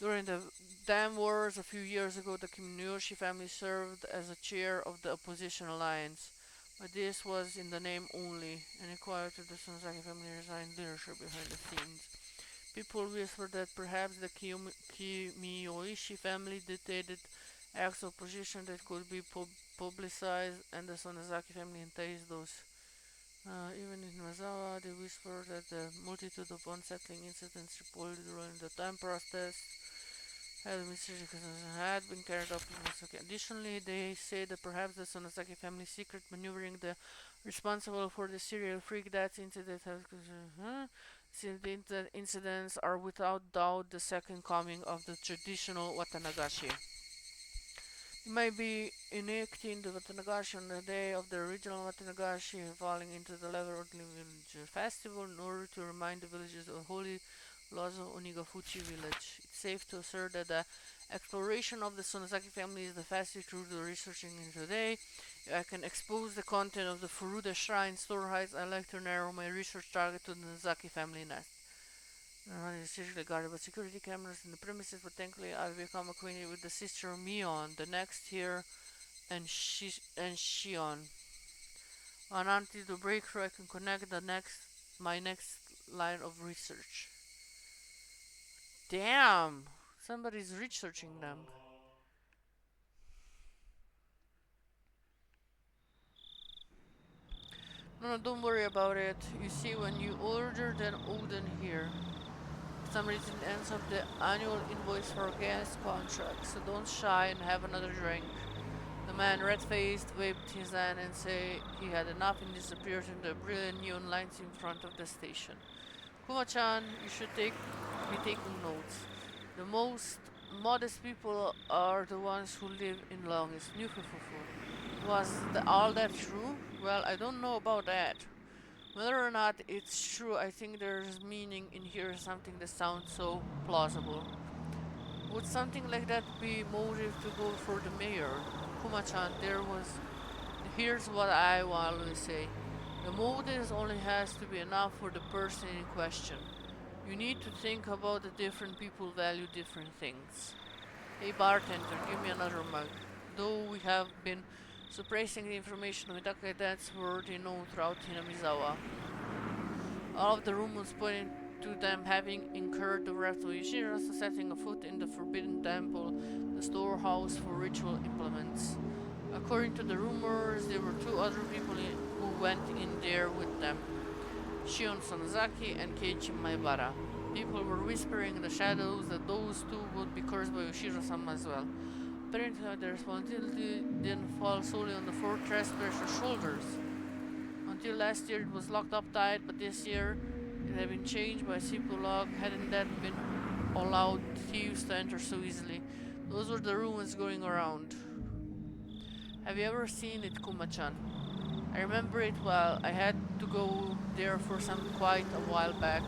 During the Dam Wars a few years ago, the Kimiyoshi family served as a chair of the opposition alliance, but this was in the name only, and required that the Sonozaki family resign leadership behind the scenes. People whispered that perhaps the Kimiyoshi family dictated acts of opposition that could be publicized, and the Sonozaki family enticed those Even in Mazawa, they whisper that the multitude of unsettling incidents reported during the time process had been carried out in Sonosaki. Additionally, they say that perhaps the Sonosaki family secret maneuvering the responsible for the serial freak death incident has the incidents are without doubt the second coming of the traditional Watanagashi. It might be enacting the Watanagashi on the day of the original Watanagashi, falling into the level of the village festival in order to remind the villagers of the holy laws of Onigafuchi village. It's safe to assert that the exploration of the Sonozaki family is the fastest route to researching in today. I can expose the content of the Furuda Shrine storehouse. I like to narrow my research target to the Nozaki family nest. It's usually guarded by security cameras in the premises, but thankfully I'll become acquainted with the sister Mion, the next here, and Shion. And until the breakthrough, I can connect my next line of research. Damn, somebody's researching them. No, don't worry about it. You see, when you order then Odin here, for some reason it ends up the annual invoice for a gas contract. So don't shy and have another drink. The man, red-faced, waved his hand and said he had enough and disappeared in the brilliant neon lights in front of the station. Kuma-chan, you should be taking notes. The most modest people are the ones who live in longest. Nufufufu. Was all that true? Well, I don't know about that. Whether or not it's true, I think there's meaning in here, something that sounds so plausible. Would something like that be motive to go for the mayor? Kuma-chan, here's what I always say. The motive only has to be enough for the person in question. You need to think about the different people value different things. Hey bartender, give me another mug. Though we have been suppressing the information of Mitaka, that's already known throughout Hinamizawa. All of the rumors pointing to them having incurred the wrath of Yoshiras, setting a foot in the Forbidden Temple, the storehouse for ritual implements. According to the rumors, there were two other people who went in there with them, Shion Sonozaki and Keiichi Maibara. People were whispering in the shadows that those two would be cursed by Yoshiro-sama as well. Apparently, the responsibility didn't fall solely on the four trespassers' shoulders. Until last year, it was locked up tight, but this year, it had been changed by a simple lock. Hadn't that been allowed thieves to enter so easily? Those were the rumors going around. Have you ever seen it, Kuma-chan? I remember it well. I had to go there for some quite a while back.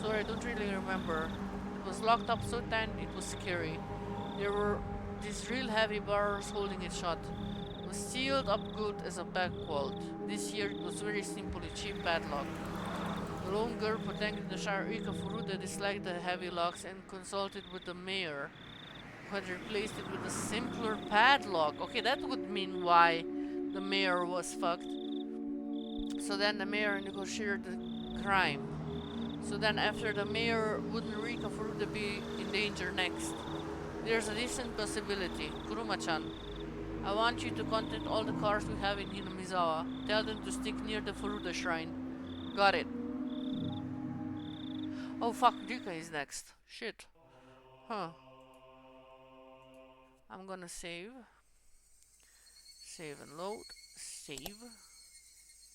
Sorry, I don't really remember. It was locked up so tight it was scary. There were these real heavy bars holding it shut. It was sealed up good as a back vault. This year it was very simple, a cheap padlock. The lone girl protecting the Shire Ika Furuda disliked the heavy locks and consulted with the mayor, who had replaced it with a simpler padlock. Okay, that would mean why the mayor was fucked. So then the mayor negotiated the crime. So then after the mayor, wouldn't Rika Furuda be in danger next? There's a decent possibility. Kuruma-chan, I want you to contact all the cars we have in Hinamizawa. Tell them to stick near the Furuda shrine. Got it. Oh fuck, Rika is next. Shit. Huh. I'm gonna save. Save and load. Save.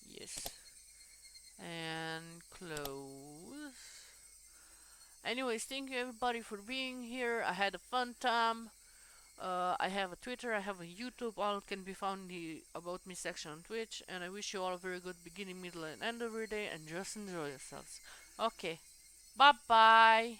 Yes. And close. Anyways, thank you everybody for being here. I had a fun time. I have a Twitter, I have a YouTube, all can be found in the About Me section on Twitch, and I wish you all a very good beginning, middle, and end of your day, and just enjoy yourselves. Okay, bye bye!